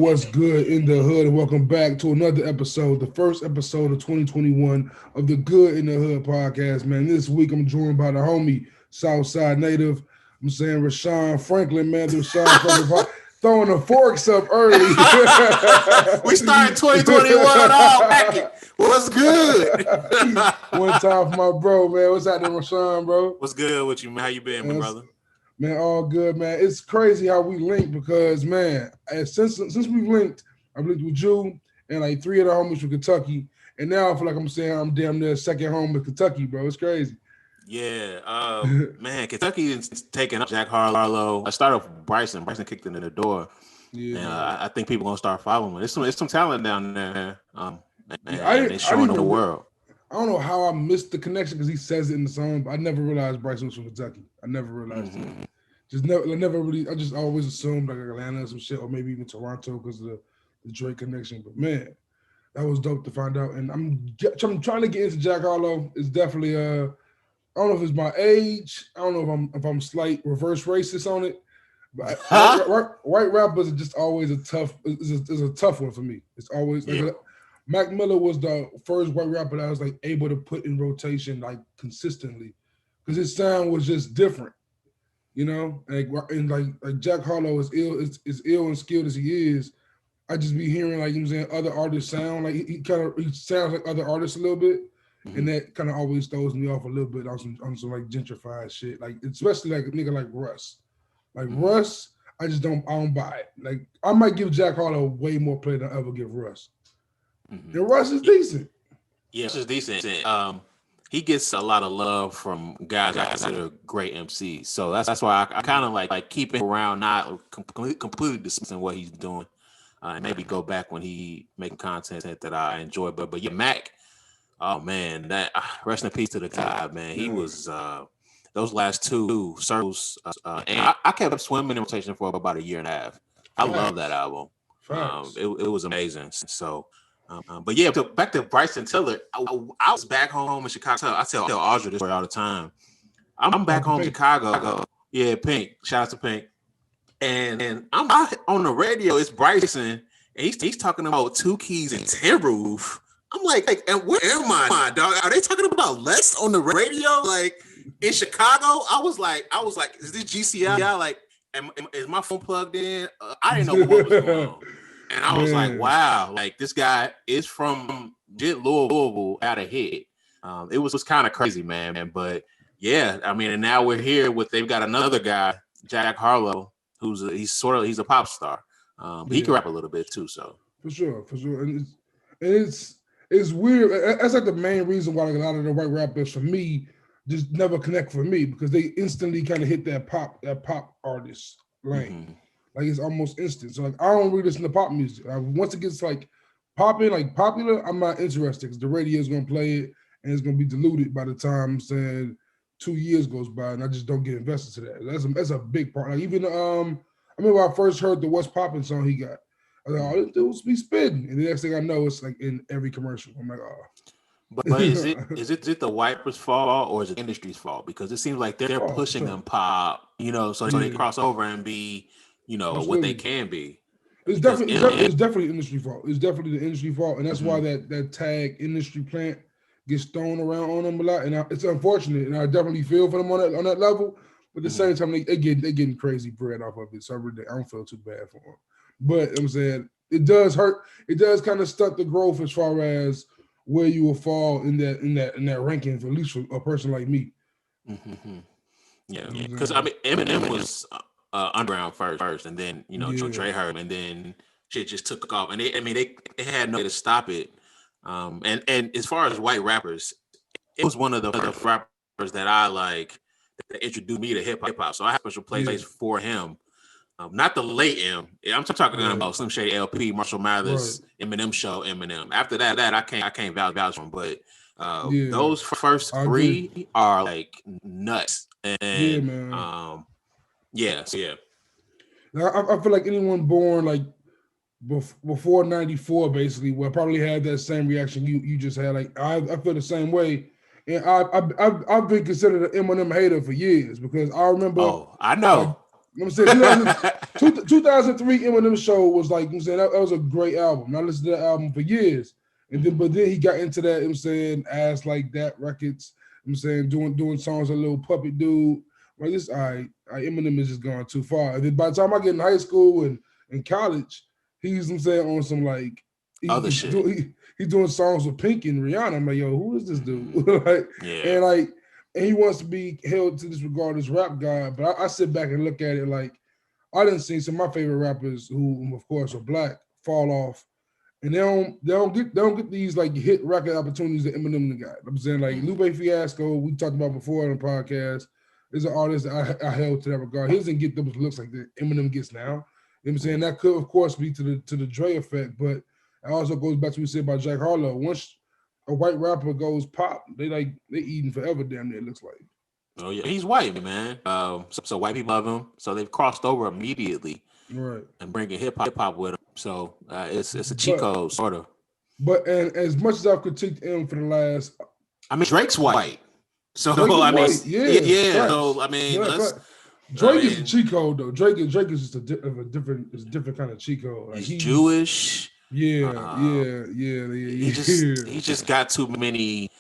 What's good in the hood? And welcome back to another episode, the first episode of 2021 of the Good in the Hood podcast, man. This week I'm joined by the homie, Southside native. I'm saying Rashawn Franklin, man. The Rashawn Franklin throwing the forks up early. We started 2021 all back. What's good? One time for my bro, man. What's happening, Rashawn, bro? What's good with you, man? How you been, my brother? Man, all good, man. It's crazy how we link because, man, since we've linked, I've linked with you and like three of the homies from Kentucky, and now I feel like I'm saying I'm damn near second home in Kentucky, bro. It's crazy. Yeah, man, Kentucky is taking up Jack Harlow. I started off with Bryson. Bryson kicked it in the door. Yeah, and, I think people gonna start following. There's some talent down there. They're showing the world. I don't know how I missed the connection because he says it in the song, but I never realized Bryson was from Kentucky. I never realized it. Just never really. I just always assumed like Atlanta or some shit, or maybe even Toronto because of the Drake connection. But man, that was dope to find out. And I'm trying to get into Jack Harlow. It's definitely I don't know if it's my age. I don't know if I'm slight reverse racist on it. But white rappers are just always a tough one for me. It's always like Mac Miller was the first white rapper that I was like able to put in rotation like consistently because his sound was just different, you know. And like Jack Harlow is ill and skilled as he is. I just be hearing like you know saying other artists sound like he sounds like other artists a little bit, and that kind of always throws me off a little bit on some like gentrified shit, like especially like a nigga like Russ. Like Russ, I don't buy it. Like I might give Jack Harlow way more play than I ever give Russ. And Russ is decent. Yeah, Russ is decent. He gets a lot of love from guys I consider great MCs. So that's why I kind of like keep him around, not completely dismissing what he's doing, and maybe go back when he making content that I enjoy. But yeah, Mac, oh man, that rest in peace to the guy, man. He was those last two circles, and I kept swimming in rotation for about a year and a half. I love that album. It was amazing. So. But yeah, back to Bryson Tiller. I was back home in Chicago. I tell Audra this story all the time. I'm back home in Chicago. Yeah, Pink. Shout out to Pink. And I'm out on the radio. It's Bryson, and he's talking about Two Keys and Tin Roof. I'm like, and where am I, dog? Are they talking about Les on the radio? Like in Chicago? I was like, is this GCI? Like, is my phone plugged in? I didn't know what was going on. And I was like, wow, like this guy is from Louisville out of hit. It was kind of crazy, man. But yeah, I mean, and now we're here they've got another guy, Jack Harlow, he's a pop star. He can rap a little bit too, so. For sure. And it's weird. That's like the main reason why like, a lot of the white rappers for me just never connect for me because they instantly kind of hit that pop artist lane. Like it's almost instant. So like I don't really listen to pop music. Once it gets like popping, like popular, I'm not interested because the radio is gonna play it and it's gonna be diluted by the time I'm saying 2 years goes by and I just don't get invested to that. That's a big part. Like even I remember when I first heard the What's Poppin' song he got. I was like, oh, this dude's be spitting. And the next thing I know, it's like in every commercial. I'm like, oh. But is it the wipers' fault or is it the industry's fault? Because it seems like they're pushing them pop, you know, so they cross over and be what they can be. It's definitely industry fault. It's definitely the industry fault, and that's why that tag industry plant gets thrown around on them a lot. And it's unfortunate, and I definitely feel for them on that level. But at the same time, they getting crazy bread off of it. So I don't feel too bad for them. But I'm saying it does hurt. It does kind of stunt the growth as far as where you will fall in that ranking, for at least for a person like me. Yeah, because I mean Eminem was. Underground first, and then Trey heard him, and then shit just took off, and they had no way to stop it. And as far as white rappers, it was one of the rappers that I like that introduced me to hip hop. So I have a special place for him. Not the late M. I'm talking about Slim Shady LP, Marshall Mathers, Eminem Show, Eminem. After that I can't vouch for him, but Yeah, Those first I agree. three are like nuts, Yeah, and man. yeah, so yeah. I feel like anyone born like before '94, basically, will probably had that same reaction you just had. Like I feel the same way, and I've been considered an Eminem hater for years because I remember Oh, I like know. I'm saying 2003 Eminem show was like I'm saying that was a great album. I listened to that album for years, and then he got into that I'm saying Ass Like That records. I'm saying doing songs a little puppet dude. Like this, Eminem is just going too far. And then by the time I get in high school and in college, he's I'm saying on some like Other shit. he's doing songs with Pink and Rihanna. I'm like, yo, who is this dude? like, Yeah. and like, and he wants to be held to this regard as rap guy. But I sit back and look at it like I didn't see some of my favorite rappers who, of course, are black fall off, and they don't get these like hit record opportunities that Eminem got. I'm saying like Lupe Fiasco, we talked about before on the podcast, is an artist that I held to that regard. He doesn't get those looks like that Eminem gets now. You know what I'm saying? That could, of course, be to the Dre effect, but it also goes back to what we said about Jack Harlow. Once a white rapper goes pop, they eating forever. Damn near it looks like. Oh yeah, he's white, man. So white people love him. So they've crossed over immediately Right. and bringing hip hop with him. So it's a cheat But code, sort of. and as much as I've critiqued him for the last I mean, Drake's white. So Drake is I mean, white, yeah, yeah. facts. So I mean, Yeah, let's. fact. I Drake is a mean, cheat code though. Drake is just a different kind of cheat code. Like he's he's Jewish. yeah, Uh, yeah, yeah, he yeah, just yeah, he just got too many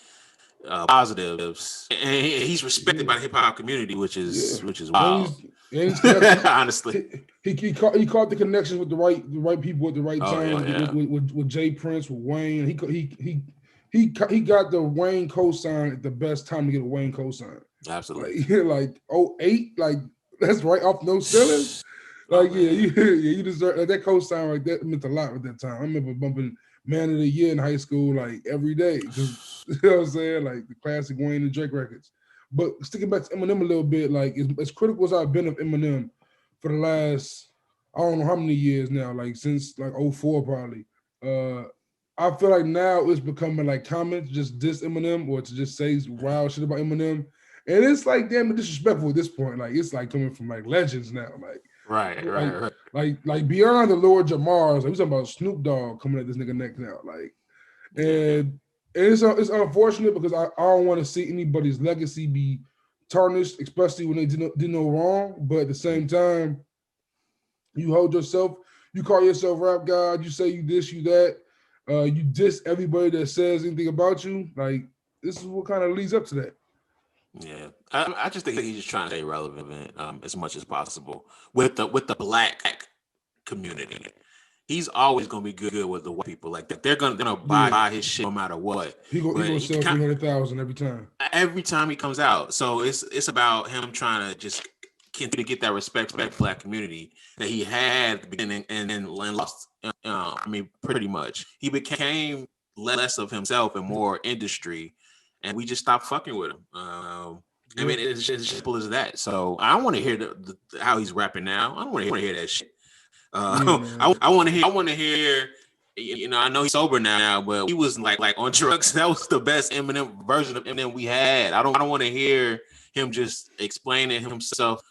positives, and he's respected yeah, by the hip hop community, yeah. which is And wild. he's connected. Honestly. He caught the connections with the right people at the right Oh time yeah. with Jay Prince with Wayne. He got the Wayne cosign at the best time to get a Wayne cosign. Absolutely. Like 08, like that's right off no ceilings. Oh Like man. you deserve like, that cosign like that meant a lot at that time. I remember bumping Man of the Year in high school like every day because you know what I'm saying, like the classic Wayne and Drake records. But sticking back to Eminem a little bit, like as critical as I've been of Eminem for the last I don't know how many years now, like since like '04 probably. Uh I feel like now it's becoming like comments just diss Eminem or to just say wild shit about Eminem. And it's like damn disrespectful at this point. Like it's like coming from like legends now. Right. Like beyond the Lord Jamar's, like we talking about Snoop Dogg coming at this nigga neck now. Like Yeah. and it's unfortunate because I don't want to see anybody's legacy be tarnished, especially when they did no wrong. But at the same time, you hold yourself, you call yourself rap god, you say you this, you that, you diss everybody that says anything about you. Like this is what kind of leads up to that. Yeah. I just think he's just trying to stay relevant as much as possible with the black community. He's always gonna be good with the white people. Like they're gonna Yeah, buy his shit no matter what. he But gonna sell 300,000 every time he comes out. So it's about him trying to just continue to get that respect from the black community that he had at the beginning and then lost. I mean, pretty much he became less of himself and more industry, and we just stopped fucking with him. I mean, it's just as simple as that. So I don't want to hear how he's rapping now. I don't want to hear that shit. I want to hear. You know, I know he's sober now, but he was like on drugs. That was the best Eminem version of Eminem we had. I don't want to hear him just explaining himself.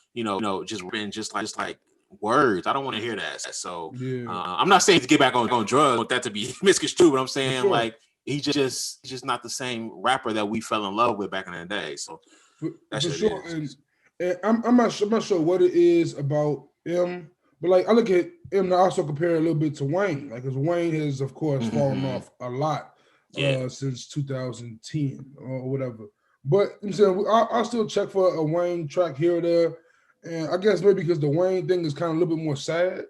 Just ripping just like words. I don't want to hear that. So I'm not saying to get back on drugs. I want that to be misconstrued, but I'm saying like he's just not the same rapper that we fell in love with back in the day. So for sure. And I'm not sure what it is about him, but like I look at him and I also compare a little bit to Wayne, like because Wayne has of course fallen off a lot since 2010 or whatever. But I'm saying I'll still check for a Wayne track here or there, and I guess maybe because the Wayne thing is kind of a little bit more sad.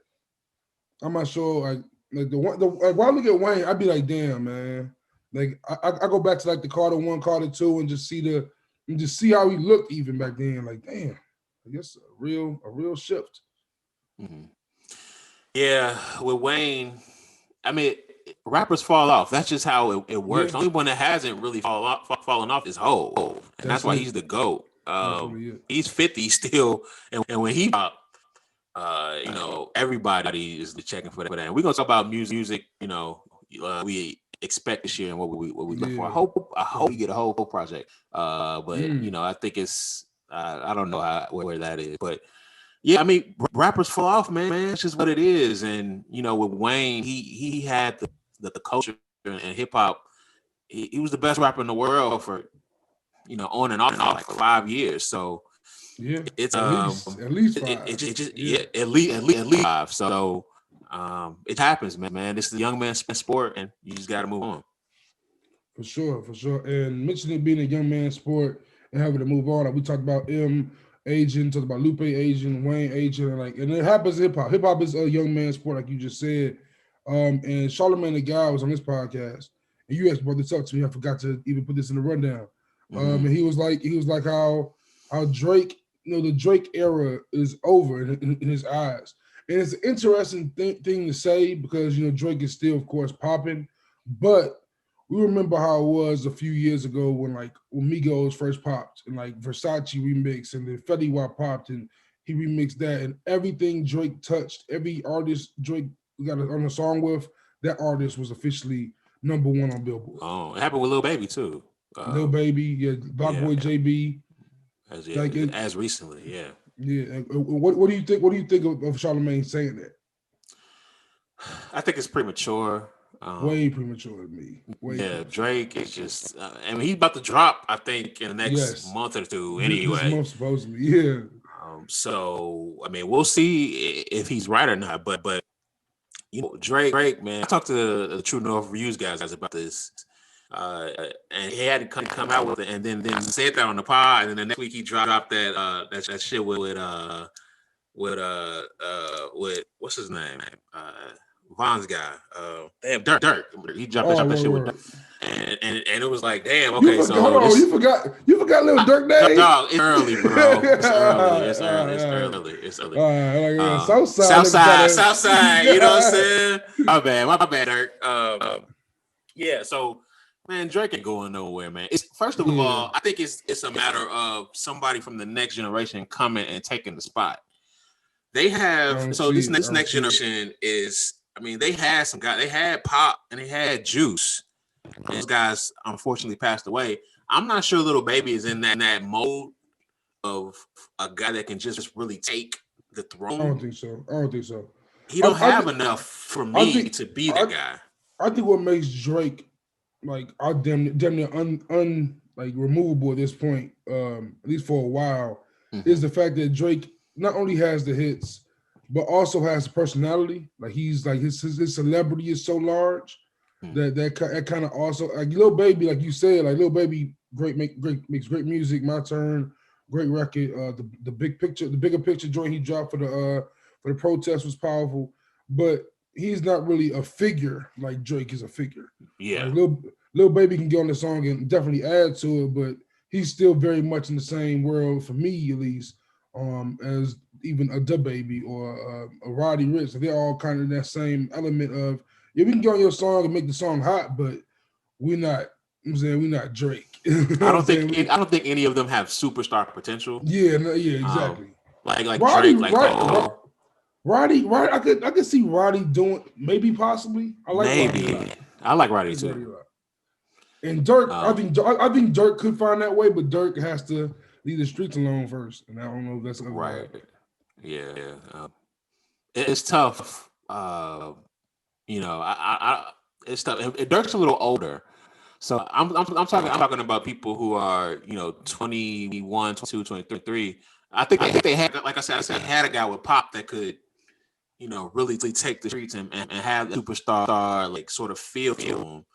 I'm not sure like like when I look at Wayne, I'd be like, damn man. Like I go back to like the Carter 1, Carter 2, and just see how he looked even back then. Like, damn, I guess a real shift. Mm-hmm. Yeah, with Wayne, I mean, rappers fall off. That's just how it works. Yeah. The only one that hasn't really fallen off is Hov, and that's why he's the GOAT. Really he's 50 still, and when he pop, everybody is checking for that. And we're gonna talk about music. We expect this year and what we look for. Yeah. I hope we get a whole project. But you know, I think it's I don't know where that is, but yeah, I mean, rappers fall off, man. It's just what it is. And you know, with Wayne, he had the culture and hip hop. He was the best rapper in the world for, you know, on and off like 5 years. So Yeah. it's At least it 5. just yeah, at least 5. So it happens, man. This is a young man's sport, and you just got to move on. For sure, for sure. And mentioning being a young man's sport and having to move on, like we talked about aging, talked about Lupe aging, Wayne aging, and it happens in hip hop. Hip hop is a young man's sport, like you just said. And Charlamagne the guy was on this podcast, and you actually brought this up to me. I forgot to even put this in the rundown. And he was like how Drake, you know, the Drake era is over in his eyes. And it's an interesting thing to say because, you know, Drake is still, of course, popping, but we remember how it was a few years ago when Migos first popped and like Versace remix and then Fetty Wap popped and he remixed that and everything Drake touched, every artist Drake got on a song with, that artist was officially #1 on Billboard. Oh, it happened with Lil Baby too. Lil Baby, yeah, Block Boy JB. As recently, yeah. Yeah. What do you think? What do you think of Charlamagne saying that? I think it's premature. Way premature to me. Premature. Drake is just. I mean, he's about to drop. I think in the next month or two. Anyway, this month supposedly, yeah. So I mean, we'll see if he's right or not. But you know, Drake, man. I talked to the True North Reviews guys about this. And he had to come out with it, and then said that on the pod, and then the next week he dropped that shit with what's his name, Von's guy, damn Dirk. He dropped that shit with Dirk. And it was like, damn, okay, you forgot little Dirk Day. Dog, it's early, bro. It's early. Southside. You know what I'm saying? My bad, Dirk. Yeah, so. Man, Drake ain't going nowhere, man. It's first of all, I think it's a matter of somebody from the next generation coming and taking the spot. They have this next generation is. I mean, they had some guys. They had Pop and they had Juice. And those guys unfortunately passed away. I'm not sure Lil Baby is in that mode of a guy that can just really take the throne. I don't think so. He don't have enough for me to be the guy. I think what makes Drake like I damn near like removable at this point, at least for a while, is the fact that Drake not only has the hits, but also has personality. Like he's like his celebrity is so large that kind of also like Lil Baby, like you said, like Lil Baby makes great music. My Turn, great record. The bigger picture joint he dropped for the protest was powerful, but he's not really a figure like Drake is a figure. Yeah. Like Lil Baby can get on the song and definitely add to it, but he's still very much in the same world, for me at least, as even a DaBaby or a Roddy Ricch. So they're all kind of that same element of, we can get on your song and make the song hot, but we're not, we're not Drake. I don't think any of them have superstar potential. Yeah, exactly. Like Roddy, Drake, like Roddy, I could see Roddy doing maybe possibly. I like maybe. Roddy. I like Roddy too. And Dirk, I think Dirk could find that way, but Dirk has to leave the streets alone first, and I don't know if that's right. Yeah. It's tough. You know, it's tough. Dirk's a little older, so I'm talking about people who are 21, 22, 23. I think they had, like I said, had a guy with Pop that could, really take the streets and have the superstar like sort of feel to him.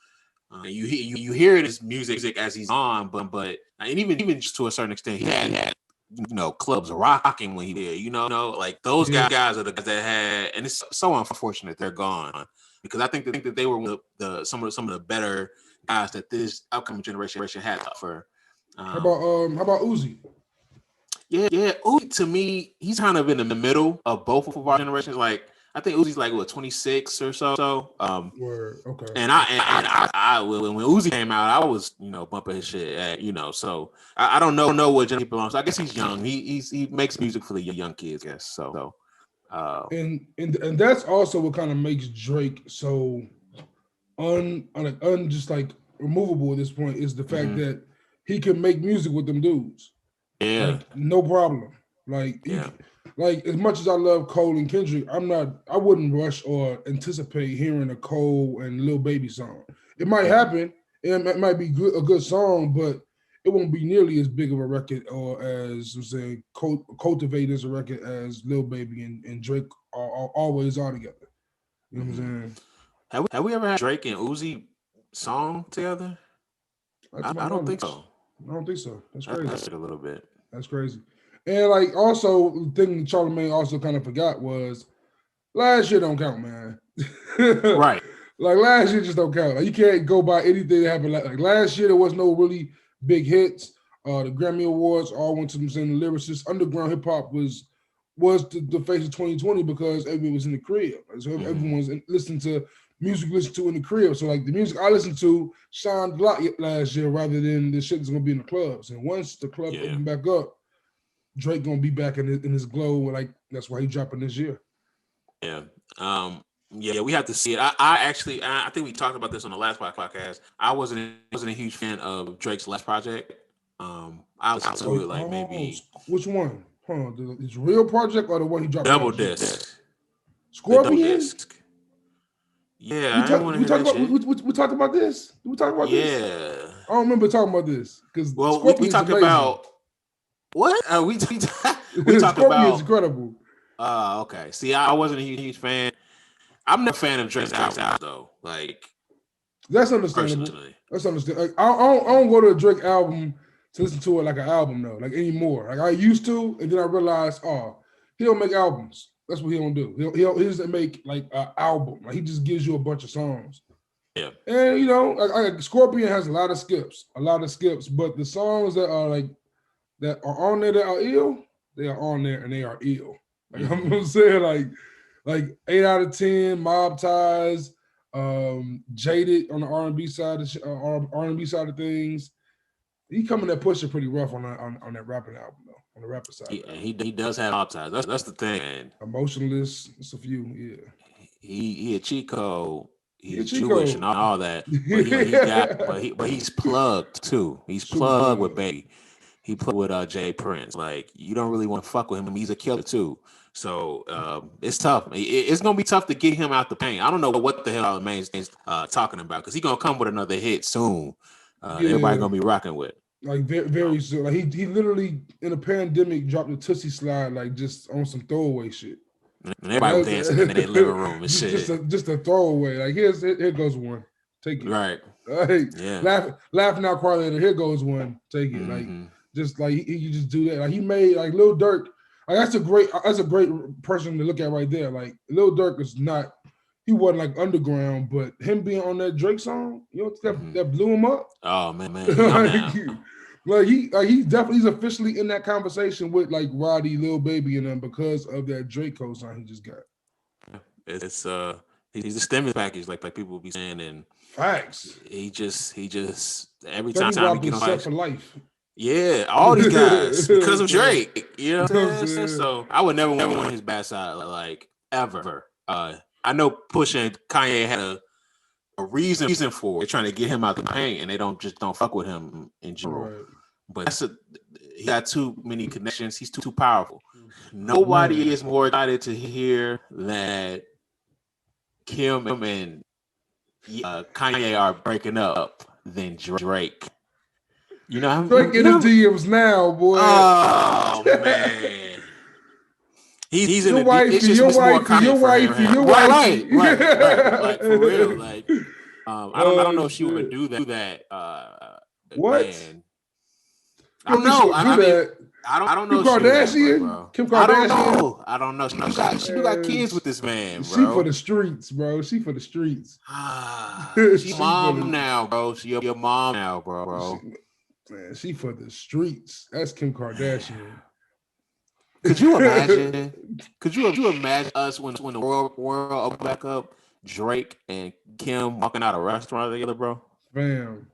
You hear it as music as he's on, but and even just to a certain extent, he had clubs rocking when he did. Like those guys are the guys that had, and it's so unfortunate they're gone because I think that they were some of the better guys that this upcoming generation had to offer. How about Uzi? Yeah. Uzi, to me, he's kind of in the middle of both of our generations. Like I think Uzi's like 26 or so. Word. Okay. And I when Uzi came out, I was bumping his shit. So I don't know what genre he belongs to. I guess he's young. He makes music for the young kids, I guess. So. And that's also what kind of makes Drake so just like removable at this point is the fact Mm-hmm. that he can make music with them dudes. Yeah. Like no problem. Like Yeah. like as much as I love Cole and Kendrick, I wouldn't rush or anticipate hearing a Cole and Lil Baby song. It might Mm-hmm. happen, and it might be a good song, but it won't be nearly as big of a record or as I'm saying cultivate as a record as Lil Baby and Drake are always are together. You know what I'm Mm-hmm. saying? Have we ever had Drake and Uzi song together? Not to my I don't think knowledge. so. I don't think so. That's crazy. That's it a little bit. That's crazy. And like also the thing Charlamagne also kind of forgot was last year don't count, man. Right. Like last year just don't count. Like you can't go by anything that happened. Like last year there was no really big hits. The Grammy Awards all went to them saying the lyricists. Underground hip hop was the face of 2020 because everyone was in the crib. So Mm-hmm. everyone was listening to music listened to in the crib. So like the music I listened to shined a lot last year rather than the shit that's gonna be in the clubs. And once the clubs Yeah. open back up, Drake gonna be back in his glow. Like that's why he dropping this year. Yeah. Yeah, we have to see it. I think we talked about this on the last podcast. I wasn't a huge fan of Drake's last project. I listened to it like maybe Which one? Huh? His real project or the one he dropped double last year? disc. The double Scorpion. disc. Yeah, I didn't want to hear that shit. We talked about this. Did we talk about this? Yeah. I don't remember talking about this because Well, we Scorpion is talked amazing. about what? We talked Scorpion about. is incredible. Okay. See, I wasn't a huge fan. I'm not a fan of Drake's albums though. Like That's understandable. personally. That's understandable. Like, I don't go to a Drake album to listen to it like an album though, like anymore. Like I used to, and then I realized, oh, he don't make albums. That's what he don't do. He doesn't make like an album. Like he just gives you a bunch of songs. Yeah. And you know, like Scorpion has a lot of skips, but the songs that are like that are on there that are ill, they are on there and they are ill. Like I'm saying, like 8 out of 10, Mob Ties, Jaded on the R&B side of R&B side of things. He coming at pushing pretty rough on that rapping album though, on the rapper side. He does have Mob Ties. That's the thing, man. Emotionless, it's a few, yeah. He a cheat code. He's cheat Jewish code. and all that, but he's plugged too. He's plugged with Baby. He plugged with Jay Prince. Like you don't really want to fuck with him. He's a killer too. So it's tough. It's gonna be tough to get him out the paint. I don't know what the hell Charlamagne's talking about because he's gonna come with another hit soon. Everybody gonna be rocking with. Like very soon. Like he literally in a pandemic dropped a Tootsie Slide like just on some throwaway shit. And everybody was dancing in their living room and shit. Just a throwaway. Like here goes one. Take it. Right. Yeah. Laughing out quietly. Here goes one. Take it. Like just like he just do that. Like he made like Lil Durk. Like that's a great person to look at right there. Like Lil Durk is not. He wasn't like underground, but him being on that Drake song, you know that blew him up. Oh man. He's officially in that conversation with like Roddy, Lil Baby, and them because of that Drake co-sign he just got. It's he's a stimulus package, like people will be saying, and facts. He just every time he gets on for life. Yeah, all these guys because of Drake. You know what I'm saying? So I would never want his bad side like ever. I know Push and Kanye had a reason for it, trying to get him out the paint, and they don't fuck with him in general. Right. But he got too many connections. He's too powerful. Nobody is more excited to hear that Kim and Kanye are breaking up than Drake. You know, Drake in the DMs now, boy. Oh man. He's in your wifey, your wifey. Right. Like for real. Like I don't know if she would do that. What? Man. I don't know. I don't know. Kim Kardashian? Kim Kardashian? I don't know. She got kids with this man, bro. She for the streets, bro. She for the streets. She mom now, bro. She your mom now, bro. Man, she for the streets. That's Kim Kardashian. Could you imagine? Could you imagine us when the world opened back up? Drake and Kim walking out of a restaurant together, bro. Fam,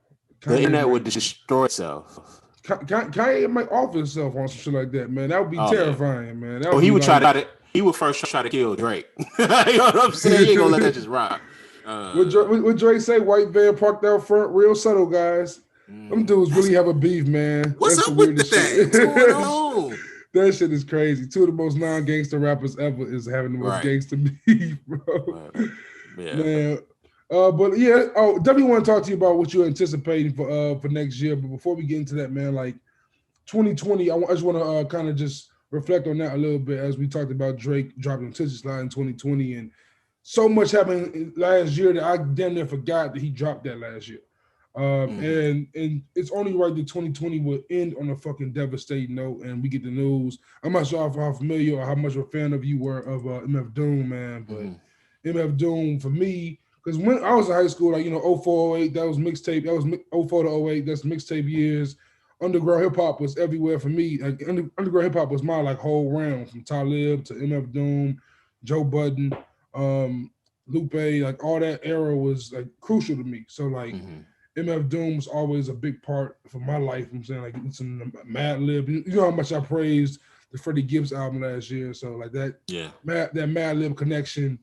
the internet would destroy itself. Kanye might offer himself on some shit like that, man. That would be terrifying, man. He would first try to kill Drake. You know what I'm saying? He ain't gonna let that just rock. What Dre say? White van parked out front, real subtle, guys. Them dudes really have a beef, man. What's That's the up with weirdest that? shit. What's going on? That shit is crazy. Two of the most non-gangster rappers ever is having the most gangster beef, bro. Right. Yeah, Man. But yeah, definitely want to talk to you about what you're anticipating for next year. But before we get into that, man, like 2020, I just want to kind of just reflect on that a little bit as we talked about Drake dropping Attention Slide in 2020, and so much happened last year that I damn near forgot that he dropped that last year. And it's only right that 2020 will end on a fucking devastating note, and we get the news. I'm not sure how familiar or how much of a fan of you were of MF Doom, man, but MF Doom for me, because when I was in high school, like 04, 08, that was mixtape. That was 04 to 08. That's mixtape years. Underground hip hop was everywhere for me. Like underground hip hop was my like whole realm, from Talib to MF Doom, Joe Budden, Lupe, like all that era was like crucial to me. So like MF Doom was always a big part for my life. I'm saying, like, listening to Mad Lib. You know how much I praised the Freddie Gibbs album last year. So like that, that Mad Lib connection.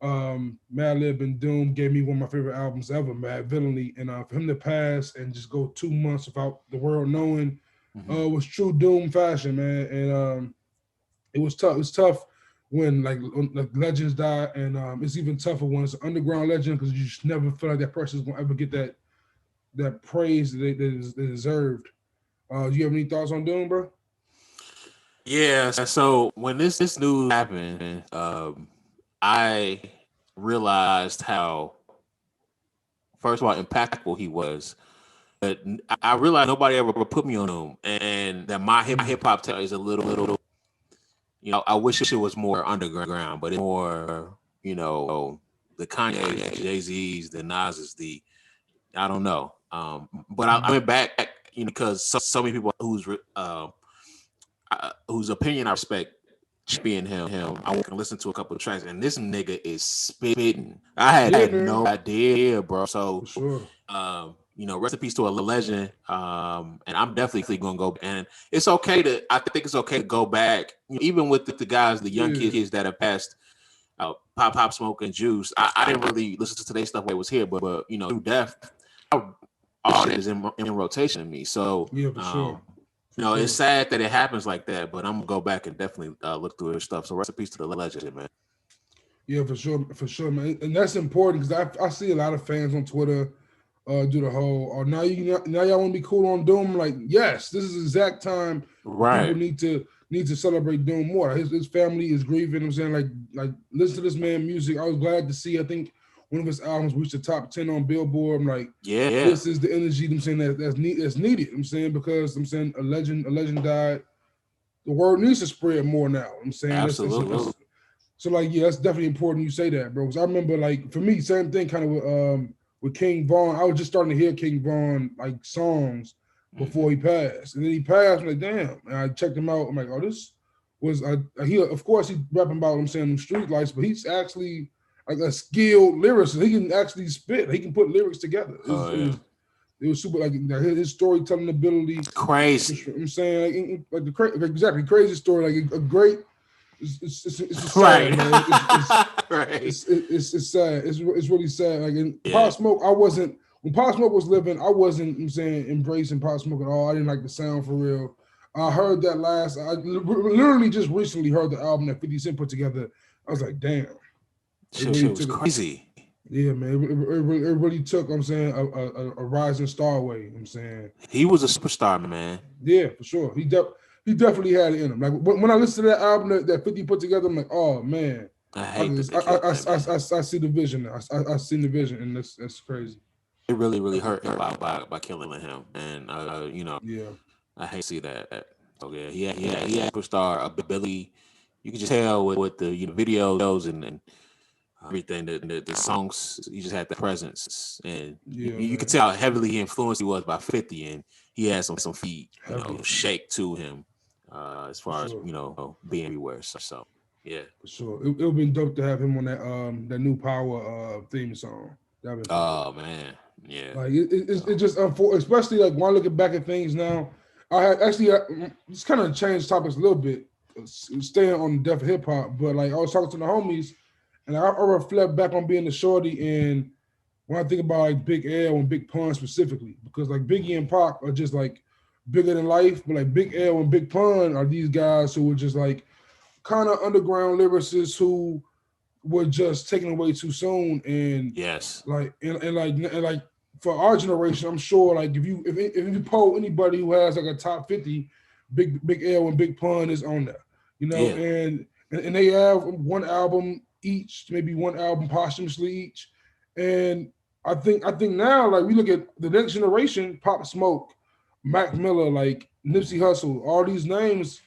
Mad Lib and Doom gave me one of my favorite albums ever, Mad Villainy, and for him to pass and just go 2 months without the world knowing was true Doom fashion, man. And it was tough. It was tough when like legends die, and it's even tougher when it's an underground legend, because you just never feel like that person's gonna ever get that praise that they deserved. Do you have any thoughts on Doom, bro? Yeah. So when this news happened, I realized how, first of all, impactful he was. But I realized nobody ever put me on him, and that my hip hop tale is a little. I wish it was more underground, but it's more, the Kanye, Jay-Z's, the Nas's, I don't know. But I went back, because so many people whose opinion I respect, being him, I can listen to a couple of tracks, and this nigga is spitting. I had no idea, bro. So, rest in peace to a legend. And I'm definitely gonna go. And it's okay I think it's okay to go back, even with the guys, the young kids that have passed. Pop Smoke and Juice. I didn't really listen to their stuff when it was here, but through death, all that is in rotation in me. So for sure. It's sad that it happens like that, but I'm gonna go back and definitely look through their stuff. So rest in peace to the legend, man. Yeah, for sure, man. And that's important, because I see a lot of fans on Twitter do the whole, now y'all want to be cool on Doom. Like, yes, this is the exact time people need to celebrate Doom more. His family is grieving. I'm saying, like listen to this man music. I was glad to see, I think one of his albums reached the top 10 on Billboard. I'm like, this is the energy. I'm saying that's needed. I'm saying, because I'm saying a legend died. The word needs to spread more now. I'm saying, absolutely. So like, that's definitely important you say that, bro. Because I remember, like, for me, same thing kind of with King Von. I was just starting to hear King Von like songs before he passed, and then he passed. I'm like, damn. And I checked him out. I'm like, oh, this was he. Of course, he rapping about, I'm saying, them street lights, but he's actually like a skilled lyricist. He can actually spit. He can put lyrics together. It was super, like his storytelling ability. It's crazy. I'm saying, like exactly crazy story. Like a great. It's sad, right, man. It's sad. It's really sad. Like Pop Smoke, when Pop Smoke was living, I wasn't, I'm saying, embracing Pop Smoke at all. I didn't like the sound for real. I heard that I literally just recently heard the album that 50 Cent put together. I was like, damn. Shit was crazy. Yeah, man. It really took, I'm saying, a rising star away. I'm saying, he was a superstar, man. Yeah, for sure. He definitely had it in him. Like when I listened to that album that 50 put together, I'm like, oh man, I see the vision. I seen the vision, and that's crazy. It really hurt by killing him, and I hate to see that. So yeah, he had superstar ability. You can just tell with the videos and everything, the songs. He just had the presence, and you could tell how heavily influenced he was by 50, and he had some feet, shake to him, as far as being everywhere. So yeah, for sure. It would been dope to have him on that new Power theme song. Oh man, yeah. Like it's just especially like when I look back at things now. I had actually it's kind of changed topics a little bit, staying on deaf hip hop. But like I was talking to the homies, And I reflect back on being a shorty, and when I think about like Big L and Big Pun specifically, because like Biggie and Pac are just like bigger than life, but like Big L and Big Pun are these guys who are just like kind of underground lyricists who were just taken away too soon. And Yes. like for our generation, I'm sure like if you poll anybody who has like a top 50, Big L and Big Pun is on there, you know, Yeah. and they have one album each, maybe one album posthumously each. And I think now like we look at the next generation, Pop Smoke, Mac Miller, like Nipsey Hussle, all these names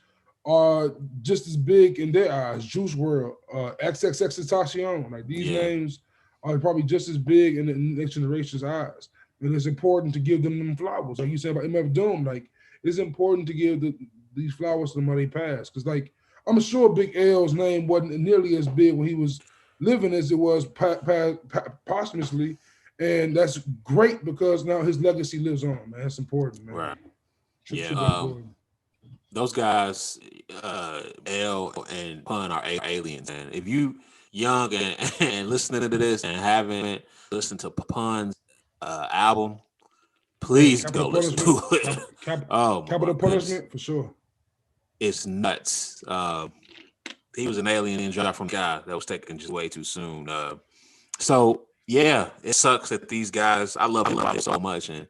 are just as big in their eyes. Juice World, XXXTentacion, like these Yeah. names are probably just as big in the next generation's eyes. And it's important to give them flowers. Like you said about MF Doom, like it's important to give these flowers to them while they pass. Because like I'm sure Big L's name wasn't nearly as big when he was living as it was posthumously. And that's great because now his legacy lives on, man. That's important, man. Right. Yeah. Super important. Those guys, L and Pun are aliens, and if you young and listening to this and haven't listened to Pun's album, please go listen to it. Oh Capital my goodness, Punishment for sure. it's nuts. He was an alien dropped from God that was taken just way too soon. So yeah, it sucks that these guys. I love him so much, and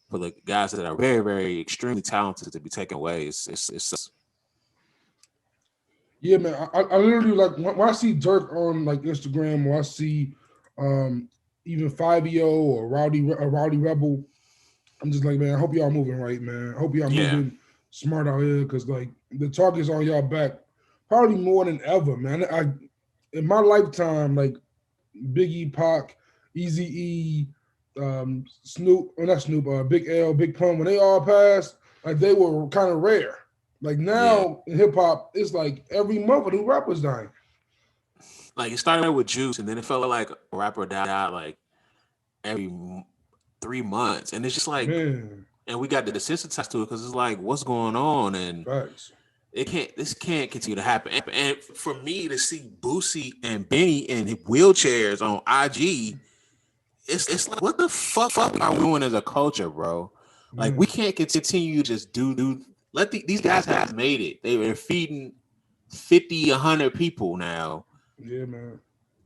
for the guys that are very, very extremely talented to be taken away, it's Yeah, man. I literally like when I see Dirk on like Instagram, or I see even 5EO or Rowdy Rebel. I'm just like, man, I hope y'all moving right, man. I hope y'all yeah, moving smart out here, because like the target's on y'all back probably more than ever, man. In my lifetime, like Biggie, Pac, Easy E, Snoop, or not Snoop, Big L, Big Pun, when they all passed, like they were kind of rare. Like yeah. now in hip hop, it's like every month a new rapper's dying. Like it started with Juice, and then it felt like a rapper died like every 3 months, and it's just like, Man, and we got to desensitize to it because it's like, what's going on, and facts. this can't continue to happen. And for me to see Boosie and Benny in wheelchairs on IG, it's like, what the fuck are we doing as a culture, bro? Like we Man, can't continue to just do. Let these guys have made it. They're feeding 50, 100 people now. yeah, man.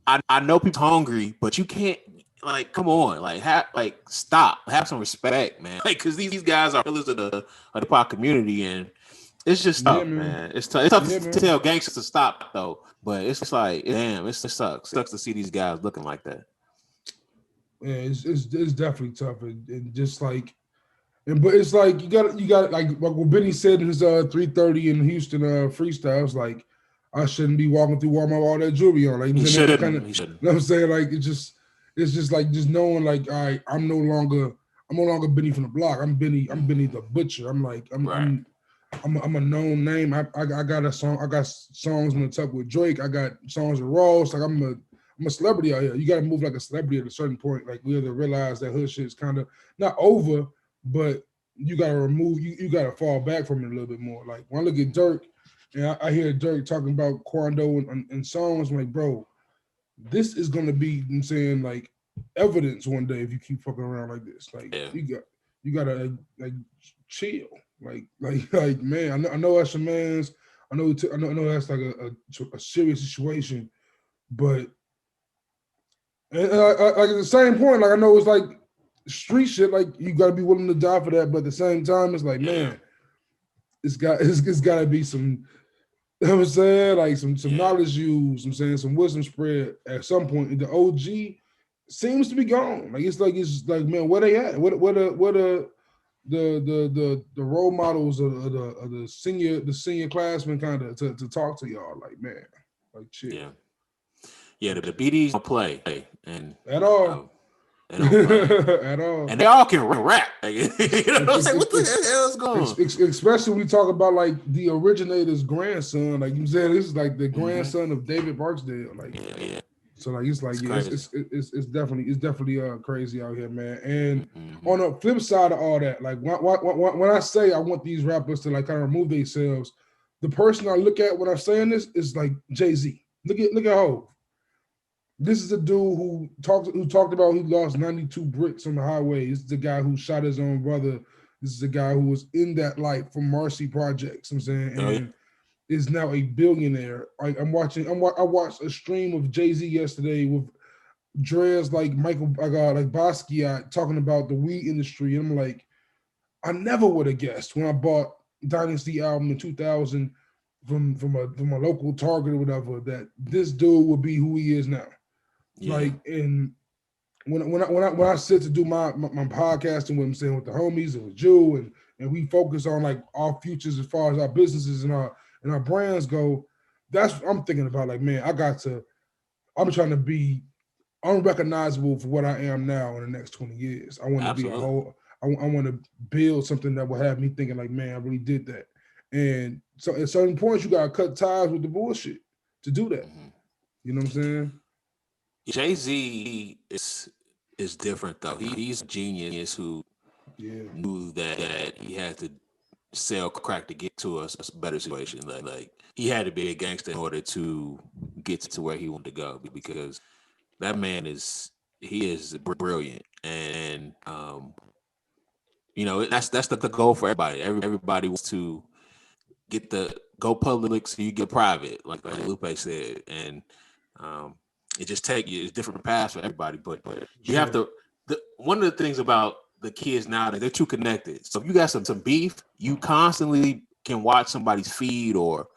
I know people hungry, but you can't, like, come on, like stop, have some respect, man. Like, because these guys are pillars of the pop community, and it's just Yeah, tough, man. man. It's tough Yeah, to man. tell gangsters to stop though, but it's just like, damn, it sucks. It sucks to see these guys looking like that. Yeah, it's definitely tough, and just like, but it's like you got like what Benny said in his 3:30 in Houston freestyles, like I shouldn't be walking through Walmart with all that jewelry on. Like I'm He saying that shouldn't. kind of, He you shouldn't. know what I'm saying? Like it's just like just knowing like, all right, I'm no longer Benny from the block. I'm Benny the Butcher. I'm like Right. I'm a known name. I got a song. I got songs in the tuck with Drake. I got songs with Ross. Like I'm a celebrity out here. You got to move like a celebrity at a certain point. Like we have to realize that hood shit is kind of not over, but you got to remove. You got to fall back from it a little bit more. Like when I look at Dirk, and I hear Dirk talking about Quando and songs, I'm like, bro, this is gonna be, I'm saying, like evidence one day if you keep fucking around like this. Like Yeah. you gotta like chill. Like man, I know that's your man's. I know that's like a serious situation, but like at the same point, like I know it's like street shit. Like you got to be willing to die for that, but at the same time, it's like, Yeah. man, it's got to be some. You know what I'm saying, like some Yeah. knowledge used. I'm saying some wisdom spread at some point. The OG seems to be gone. It's like man, where they at? What the role models of the senior classmen kind of to talk to y'all, like, man, like chill Yeah. Yeah. The BDs don't play, and at all. uh, they don't play, At all. and they all can rap. Like, you know what I'm saying? What the hell is going on? Especially when we talk about like the originator's grandson, like you said, this is like the Mm-hmm. grandson of David Barksdale, like. Yeah. So like it's like, It's yeah, crazy. it's definitely crazy out here, man. And Mm-hmm. on the flip side of all that, like when I say I want these rappers to like kind of remove themselves, the person I look at when I'm saying this is like Jay-Z. Look at Hov. This is a dude who talked about he lost 92 bricks on the highway. This is the guy who shot his own brother. This is the guy who was in that life from Marcy Projects. I'm saying, Oh, yeah. and is now a billionaire. Like I watched a stream of Jay-Z yesterday with Dre's like Michael, like Basquiat talking about the weed industry. And I'm like, I never would have guessed when I bought Dynasty album in 2000 from a local Target or whatever that this dude would be who he is now. Yeah. Like, and when I sit to do my podcasting with him, saying with the homies and with you, and we focus on like our futures as far as our businesses and our brands go, that's what I'm thinking about. Like, man, I'm trying to be unrecognizable for what I am now in the next 20 years. I want to be a Absolutely. whole. I want to build something that will have me thinking like, man, I really did that. And so at certain points, you gotta cut ties with the bullshit to do that. Mhm. You know what I'm saying? Jay-Z is different though. He's a genius who Yeah. knew that he had to sell crack to get to a better situation. Like he had to be a gangster in order to get to where he wanted to go because that man is brilliant and that's the goal for everybody. Everybody wants to get the go public so you get private, like Lupe said, and um, it just it's different paths for everybody. But you have Sure. to. One of the things about the kids now that they're too connected. So if you got some beef, you constantly can watch somebody's feed or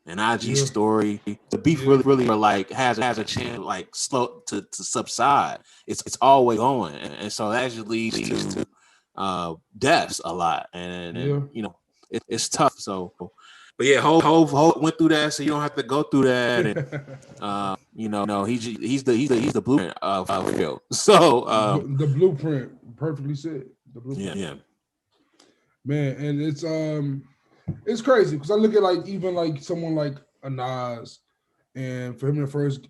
an IG Yeah. story. The beef Yeah. really are like has a chance like slow to subside. It's always going, and so that just leads to deaths a lot, and Yeah. it's tough. So, but yeah, Hov went through that, so you don't have to go through that. And he's the blueprint of field. So, The blueprint, perfectly said. The yeah, blueprint, yeah. man, and it's crazy because I look at like even like someone like a Nas, and for him to first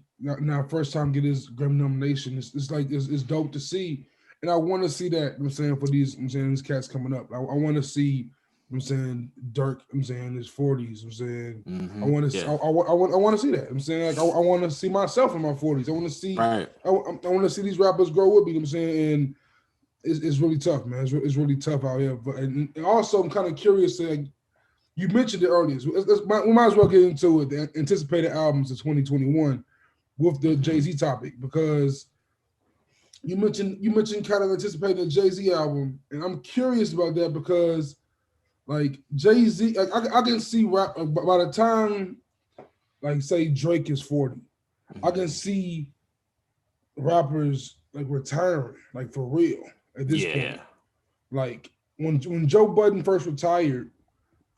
time get his Grammy nomination, it's like it's dope to see, and I want to see that. You know what I'm saying for these, I'm saying these cats coming up, I want to see. I'm saying Dirk. I'm saying his 40s. I'm saying I Mm-hmm. want to. Yeah. I want to see that. I'm saying like I want to see myself in my 40s. I want to see. Right. I want to see these rappers grow up. You know what I'm saying? And it's really tough, man. It's really tough out here. But and also, I'm kind of curious. Like, you mentioned it earlier. So we might as well get into it. The anticipated albums of 2021 with the Mm-hmm. Jay-Z topic because you mentioned kind of anticipating the Jay-Z album, and I'm curious about that because like Jay-Z, like I can see rap by the time like say Drake is 40, I can Mm-hmm. see rappers like retiring like for real at this point. Yeah. Like when Joe Budden first retired,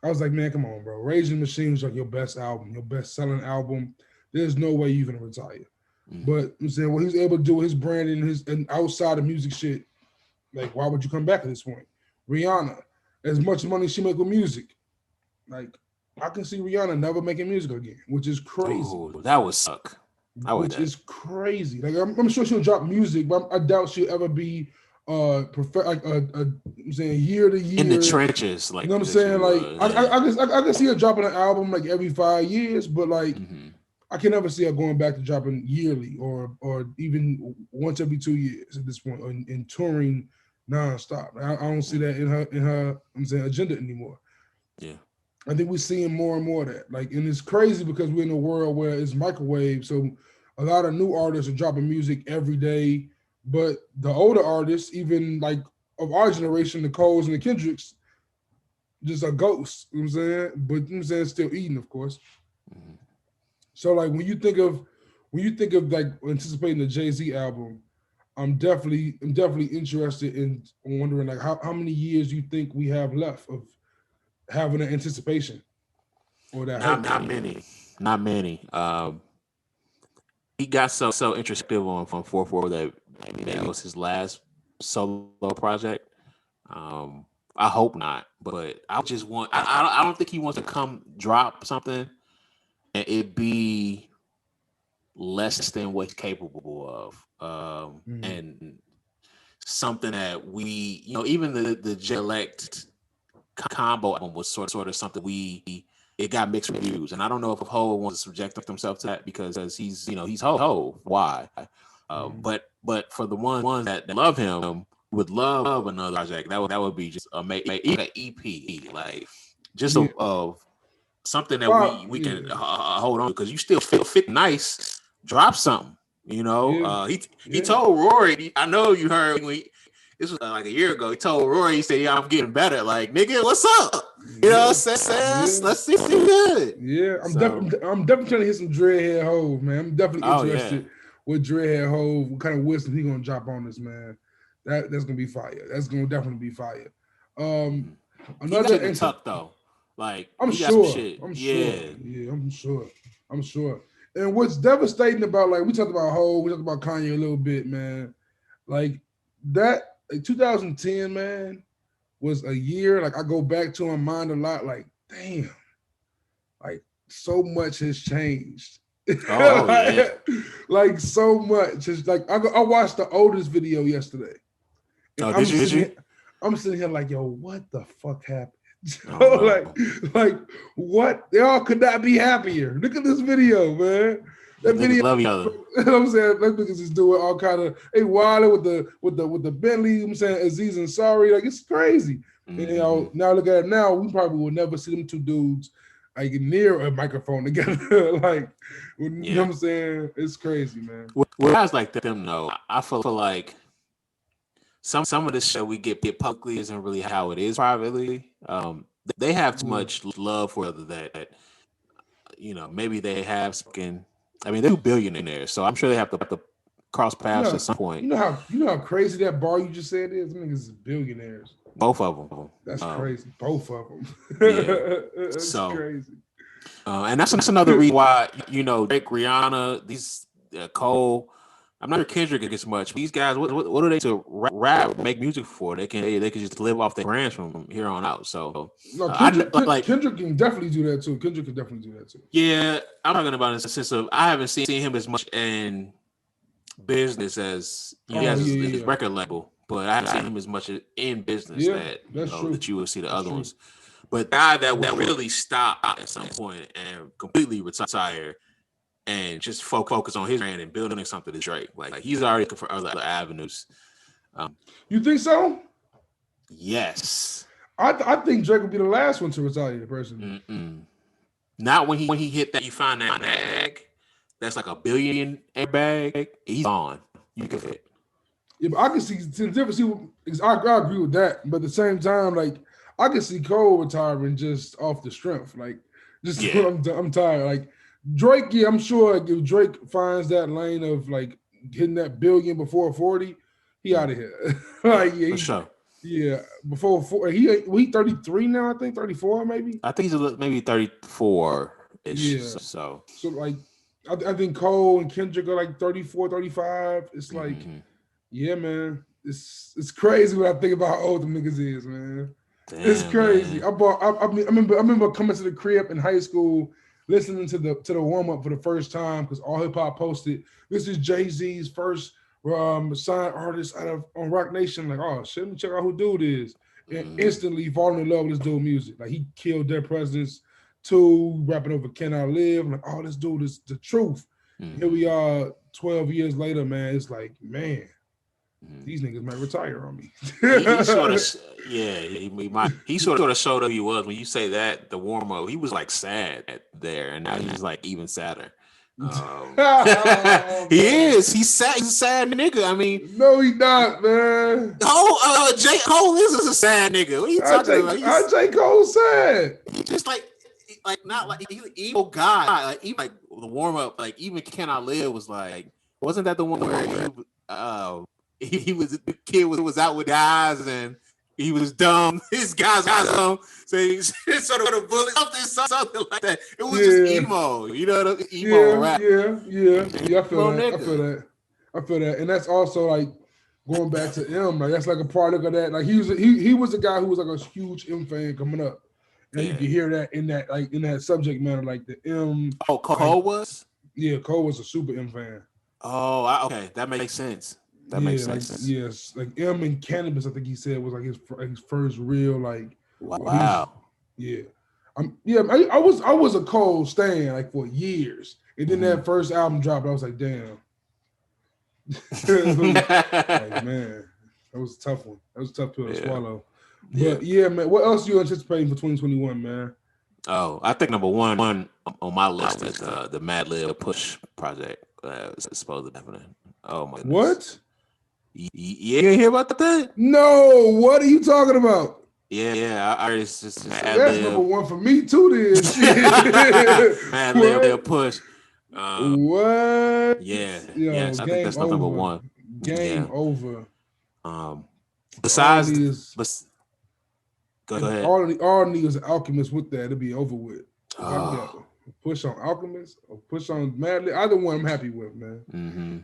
I was like, man, come on, bro. Raging Machine was like your best album, your best selling album. There's no way you're gonna retire. Mm-hmm. But I'm saying what he's able to do with his brand and his and outside of music shit, like why would you come back at this point? Rihanna, as much money she make with music, like I can see Rihanna never making music again, which is crazy. Oh, that would suck. I would Which that is crazy. Like I'm sure she'll drop music, but I doubt she'll ever be like I'm saying year to in the year. trenches You like know what I'm that she saying? Like was. Yeah. I can see her dropping an album like every 5 years, but like Mm-hmm. I can never see her going back to dropping yearly or even once every 2 years at this point, and touring nonstop. I don't see that in her I'm saying agenda anymore. Yeah. I think we're seeing more and more of that. Like, and it's crazy because we're in a world where it's microwave. So a lot of new artists are dropping music every day. But the older artists, even like of our generation, the Coles and the Kendricks, just a ghost. You know what I'm saying? But you know what I'm saying, still eating, of course. Mm-hmm. So like when you think of like anticipating the Jay-Z album, I'm definitely interested in wondering like how many years you think we have left of having an anticipation or that hype Not train. many. Not many. He got so introspective on from 4-4 that maybe that was his last solo project. Um, I hope not, but I just want. I don't think he wants to come drop something and it be less than what he's capable of. Mm. And something that even the Gillette combo album was sort of something we it got mixed reviews, and I don't know if Hov wants to subject himself to that because he's he's Hov. Why? But for the ones that love him would love another project. That would be just amazing. Even an EP, like just of something that we can hold on, because you still feel fit nice. Drop something. You know, he told Rory. I know you heard this was like a year ago. He told Rory, he said, "Yeah, I'm getting better." Like, nigga, what's up? You know, let's see good. Yeah, I'm definitely trying to hit some Dreadhead Hove, man. I'm definitely interested with Dreadhead Hove. What kind of wisdom he gonna drop on this, man? That's gonna be fire. That's gonna definitely be fire. Another he tuck though. Like, I'm sure. I'm sure. And what's devastating about, like, we talked about Hove, we talked about Kanye a little bit, man. Like that, like 2010, man, was a year. Like, I go back to my mind a lot. Like, damn, like so much has changed. Like so much. It's like I watched the oldest video yesterday. I'm sitting here like, yo, what the fuck happened? Like what? They all could not be happier. Look at this video, man. That video, love each other. You know what I'm saying? That niggas is doing all kind of Wilder with the Bentley. You know what I'm saying, Aziz Ansari, like, it's crazy. And, you know, now look at it now. We probably will never see them two dudes like near a microphone together. Like, you know what I'm saying? It's crazy, man. Well, guys like them though, I feel like some of this shit we get publicly isn't really how it is privately. They have too much love for that you know, maybe they have fucking. I mean, they're billionaires, so I'm sure they have to cross paths at some point. You know how crazy that bar you just said is? Them niggas is billionaires. Both of them. That's crazy. Both of them. Yeah. That's crazy. And that's another reason why, you know, Drake, Rihanna, these Cole. I'm not sure Kendrick gets much. These guys, what do they to rap, make music for? They can just live off their brands from here on out. So no, Kendrick can definitely do that too. Kendrick can definitely do that too. Yeah, I'm talking about in the sense of I haven't seen him as much in business as he has his record label, but I haven't seen him as much in business that you will see the other ones. But the guy that will really stop at some point and completely retire and just focus on his brand and building something to Drake. Like he's already looking for other avenues. You think so? Yes. I think Drake would be the last one to retire, personally. Not when he hit that. You find that bag that's like $1 billion bag. He's gone. You can fit. Yeah, but I can see the difference. I agree with that, but at the same time, like I can see Cole retiring just off the strength. Like, just I'm tired. Like Drake, I'm sure like, if Drake finds that lane of like hitting that billion before 40, he out of here. Like, for sure. Yeah, before 40, he 33 now. I think 34 maybe. I think he's maybe 34-ish. Yeah. So like, I think Cole and Kendrick are like 34, 35. It's like, yeah, man. It's crazy when I think about how old them niggas is, man. Damn, it's crazy. Man. I remember coming to the crib in high school, listening to the warm up for the first time because All Hip Hop posted this is Jay-Z's first signed artist on Rock Nation. Like, oh shit, let me check out who dude is, and instantly falling in love with this dude music. Like he killed Dead Presidents 2, rapping over Can I Live. I'm like, oh, this dude is the truth. Here we are 12 years later, man. It's like, man. These niggas might retire on me. he sort of, he sort of showed up. He was when you say that the warm up. He was like sad there, and now he's like even sadder. He is. He's sad. He's a sad nigga. I mean, no, he not, man. J. Cole is a sad nigga. What are you talking about? J. Cole sad. He's just like not like he's an evil guy. Like even like the warm up. Like even Can I Live was like, wasn't that the one where the kid was out with guys and he was dumb. His guys dumb. So he sort of a bullet, something like that. It was just emo, you know, emo rap. Yeah. I feel that. And that's also like going back to M. Like that's like a product of that. Like he was a guy who was like a huge M fan coming up, and you can hear that in that subject matter, like the M. Oh, Cole was. Yeah, Cole was a super M fan. Oh, okay, that makes sense. That makes sense. Like, yes, like M and Cannabis, I think he said was like his first real like. Wow. Yeah, I was a Cole stan like for years, and then that first album dropped. I was like, damn. Like man, that was a tough one. That was a tough pill to swallow. But yeah, man, what else are you anticipating for 2021, man? Oh, I think number one on my list is the Mad Lib Push project. It's supposed to be happening. Oh my goodness. What? You didn't hear about that? No, what are you talking about? Yeah. I it's just Mad That's Lib. number one for me too. This Mad Lib Push. What? Yes, I think that's over. number one. Game over. Besides, go ahead. All niggas Alchemist with that, it'll be over with. Push on Alchemist or push on Madly. Either one I'm happy with, man.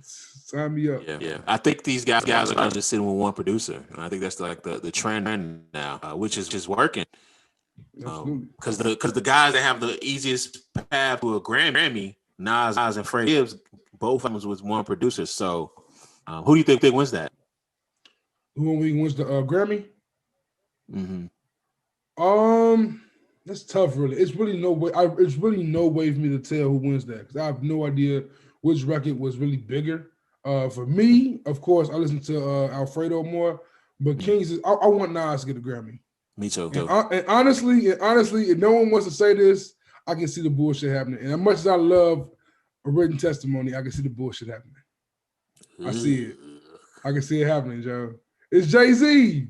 Sign me up. Yeah. I think these guys are just sitting with one producer. And I think that's like the trend now, which is just working. Because the guys that have the easiest path to a Grammy, Nas and Freddie Gibbs, both of them was one producer. So who do you think wins that? Who wins the Grammy? That's tough, really. It's really no way. It's really no way for me to tell who wins that because I have no idea which record was really bigger. For me, of course, I listen to Alfredo more, but Kings is. I want Nas to get a Grammy. Me too. And honestly, if no one wants to say this, I can see the bullshit happening. And as much as I love a written testimony, I can see the bullshit happening. I see it. I can see it happening, Joe. It's Jay-Z.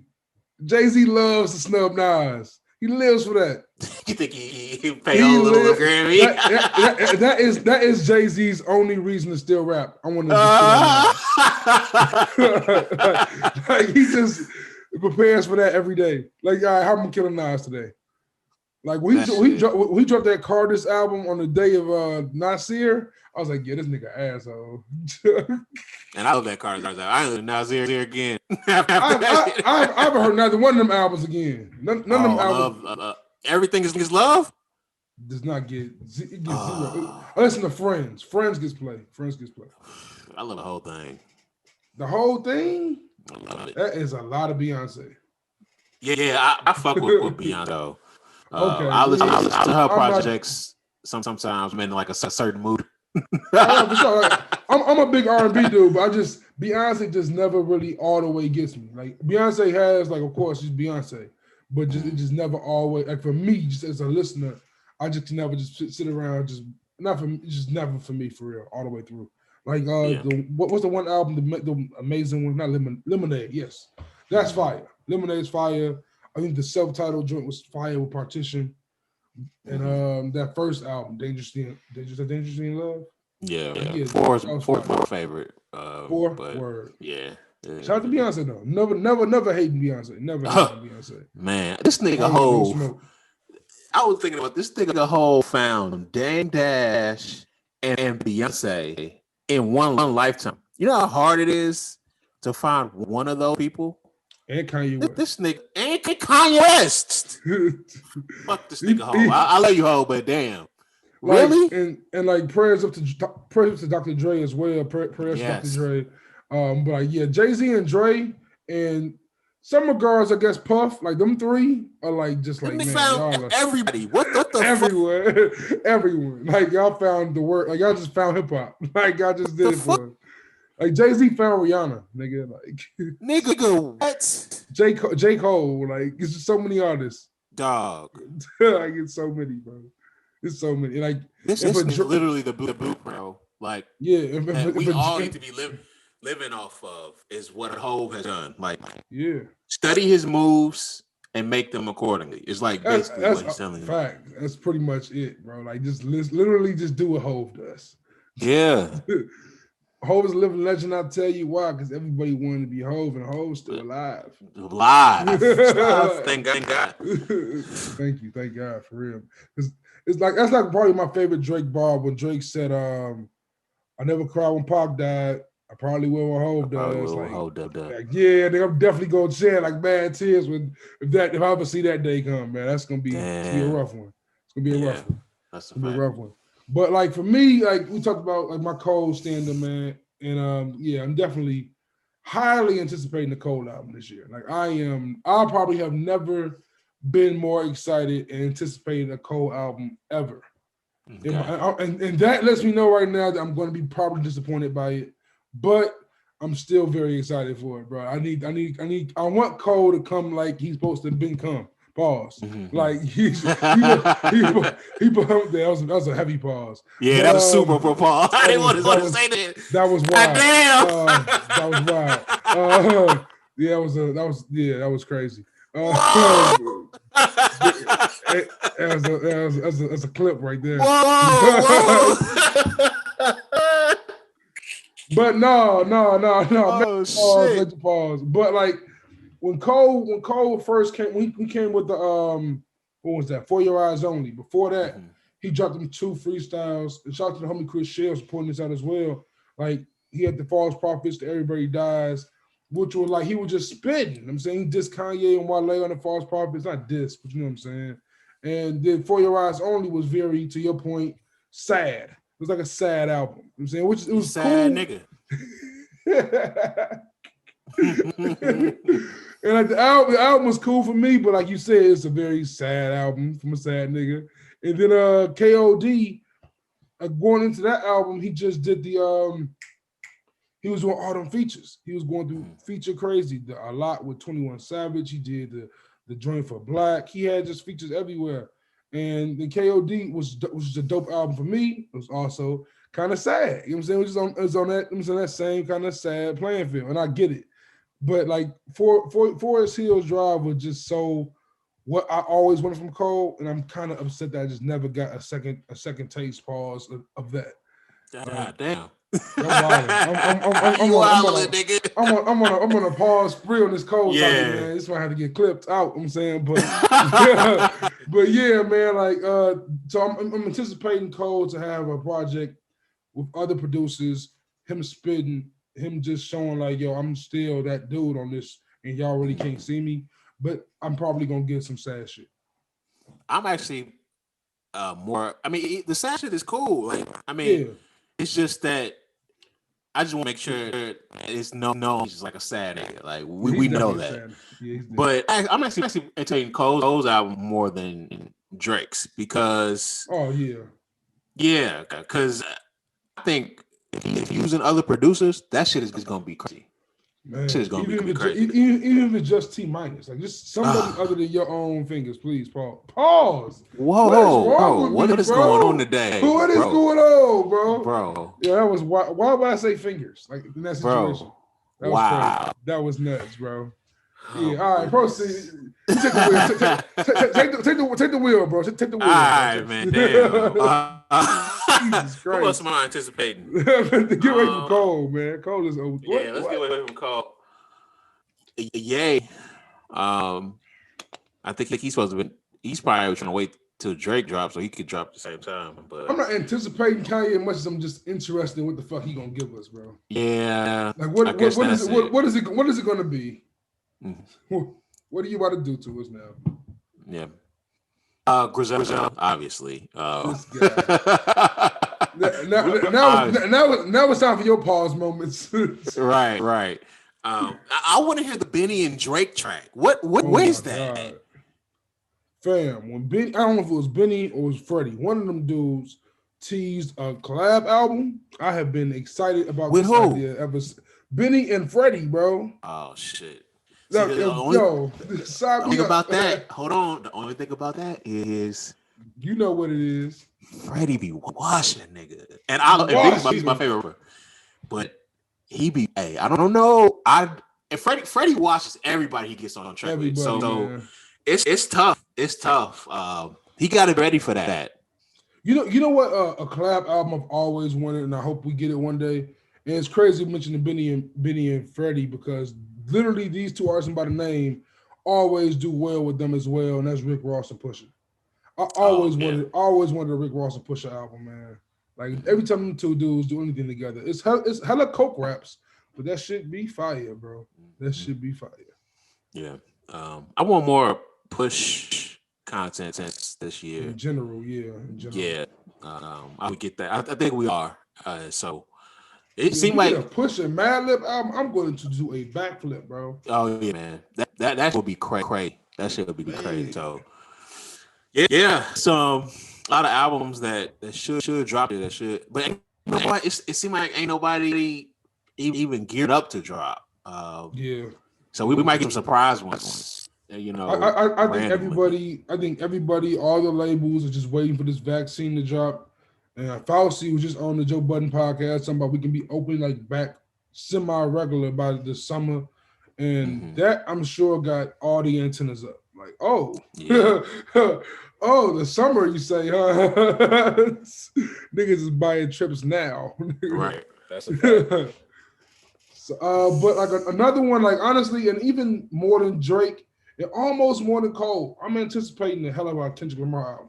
Jay-Z loves to snub Nas. He lives for that. You think he pay all little Grammy? That is Jay-Z's only reason to still rap. I want to like he just prepares for that every day. Like, all right, how am I gonna kill Nas today? Like we dropped that Carter's album on the day of Nasir. I was like, yeah, this nigga asshole. And I love that Carter's album. I ain't Nasir again. I haven't heard neither one of them albums again. None of them albums. Everything is love. Does not get zero. I listen to Friends. Friends gets play. I love the whole thing. The whole thing. I love it. That is a lot of Beyonce. Yeah, I fuck with Beyonce. Okay, I listen to her projects sometimes. I'm in like a certain mood. For sure. Like, I'm a big R&B dude, but Beyonce just never really all the way gets me. Like Beyonce has, like, of course, she's Beyonce, but it just never always. Like for me, just as a listener, I just can never just sit around. Just never for me for real all the way through. Like what's the one album, the amazing one? Not Lemonade. Yes, that's fire. Lemonade's fire. I think the self-titled joint was fire with Partition. And that first album, Dangerously in Love. Yeah. Four favorite. Four but, word. Yeah. Shout out to Beyonce though. Never hating Beyonce. Never hating Beyonce. Man, this nigga whole. I was thinking about this nigga whole found Dame Dash and Beyonce in one lifetime. You know how hard it is to find one of those people. And Kanye West. This nigga and Kanye West. Fuck this nigga hoe. I love you hoe, but damn. Really? And like prayers up to Dr. Dre as well. Prayers to Dr. Dre. But like, yeah, Jay-Z and Dre and some regards, I guess Puff, like them three are like just like, man, found y'all everybody. What the everywhere. Everyone. Like y'all found the word, like y'all just found hip hop. Like y'all just did it for us. Like Jay-Z found Rihanna, nigga. Like nigga, what? J. Cole, like it's just so many artists. Dog. Like it's so many, bro. It's so many. Like this is literally the boot, bro. Like yeah, we all need to be living off of is what Hove has done. Like study his moves and make them accordingly. It's like basically what he's telling you. Fact. That's pretty much it, bro. Like just literally just do what Hove does. Yeah. Hove is a living legend. I'll tell you why, because everybody wanted to be Hove, and Hove's still alive. Thank God. Thank God for real. It's like that's like probably my favorite Drake bar when Drake said, "I never cried when Pac died. I probably will when Hove does." Like, yeah, I'm definitely gonna shed like bad tears if I ever see that day come, man. That's gonna be a rough one. It's gonna be a rough one. That's a rough one. But like for me, like we talked about like my Cole stand-up, man. And I'm definitely highly anticipating the Cole album this year. Like I probably have never been more excited and anticipated a Cole album ever. Okay. And that lets me know right now that I'm going to be probably disappointed by it, but I'm still very excited for it, bro. I want Cole to come like he's supposed to been come. Pause. Like he that was a heavy pause. Yeah, But, that was super for Paul. I didn't want to say that. That was God wild. damn. That was wild. Yeah, that was crazy. That's a clip right there. Whoa. But no. Oh shit. Pause. But like when Cole first came, we came with the what was that? For Your Eyes Only. Before that, he dropped them 2 freestyles. And shout out to the homie Chris Shields pointing this out as well. Like he had the False Prophets to Everybody Dies, which was like he was just spitting. You know what I'm saying, he dissed Kanye and Wale on the False Prophets, not diss, but you know what I'm saying. And then For Your Eyes Only was very, to your point, sad. It was like a sad album. You know what I'm saying, which it was sad cool. Nigga. And like the album was cool for me, but like you said, it's a very sad album from a sad nigga. And then KOD, going into that album, he just did the he was doing all them features. He was going through feature crazy, a lot with 21 Savage. He did the joint for Black. He had just features everywhere. And the KOD was just a dope album for me. It was also kind of sad. You know what I'm saying? It was on that same kind of sad playing field, and I get it. But like Forest Hills Drive was just so what I always wanted from Cole, and I'm kind of upset that I just never got a second taste pause of that. God damn. I'm on a pause spree on this Cole topic, man. This might have to get clipped out. I'm saying, but but yeah, man. Like, so I'm anticipating Cole to have a project with other producers, him spitting, him just showing like, yo, I'm still that dude on this, and y'all really can't see me. But I'm probably gonna get some sad shit. I'm actually more. I mean, the sad shit is cool. Like, I mean, it's just that I just want to make sure it's no, he's just like a sad nigga. Like we know that. But I'm actually entertaining Cole's album more than Drake's because because I think if using other producers, that shit is gonna be crazy. Man, shit is gonna be crazy. Even if it's just T minus, like just somebody other than your own fingers, please. Pause. Whoa, what is going on today? What is going on, bro? Yeah, that was why would I say fingers? Like in that situation. That was crazy. That was nuts, bro. Yeah, all right, proceed. Take the wheel, bro. Take the wheel. All right, man. Damn. Jesus Christ. What else am I anticipating? Get away from Cole, man. Cole is over. Let's get away from Cole. Yay. I think he's supposed to be. He's probably trying to wait till Drake drops so he could drop at the same time. But I'm not anticipating Kanye as much as I'm just interested in what the fuck he gonna give us, bro. Yeah. Like what is it gonna be? What are you about to do to us now? Yeah. Griselda, obviously. Now it's time for your pause moments. Right. I want to hear the Benny and Drake track. What is that? God. Fam, when Benny, I don't know if it was Benny or it was Freddie, one of them dudes teased a collab album. I have been excited about with this who? idea ever. Benny and Freddie, bro. Oh shit. The only thing about that, hold on. The only thing about that is, you know what it is. Freddie be washing nigga, and he's my favorite rapper. But he be, I don't know. Freddie washes everybody he gets on track with. So it's tough. It's tough. He got it ready for that. You know what? A collab album I've always wanted, and I hope we get it one day. And it's crazy mentioning Benny and Freddie because literally these two artists by the name always do well with them as well, and that's Rick Ross and Pusha. I always wanted a Rick Ross and Pusha album, man. Like every time them two dudes do anything together, it's hella coke raps, but that shit be fire, bro. That shit be fire. Yeah. I want more Push content this year. In general. Yeah. I would get that. I think we are. So it seemed like a Push and Madlib album. I'm going to do a backflip, bro. Oh yeah, man. That will be cray. That shit would be crazy. So yeah. So a lot of albums that should drop it. That should, but you know what? It seems like ain't nobody even geared up to drop. Yeah. So we might get some surprise ones. You know, I think everybody, all the labels are just waiting for this vaccine to drop. And Fauci was just on the Joe Budden podcast talking about we can be open like back semi-regular by the summer. And that I'm sure got all the antennas up. Like, oh, yeah. oh, the summer you say, huh? Niggas is buying trips now. Right. That's a fact. So, but like another one, like honestly, and even more than Drake, and almost more than Cole, I'm anticipating the hell of a Kendrick Lamar album.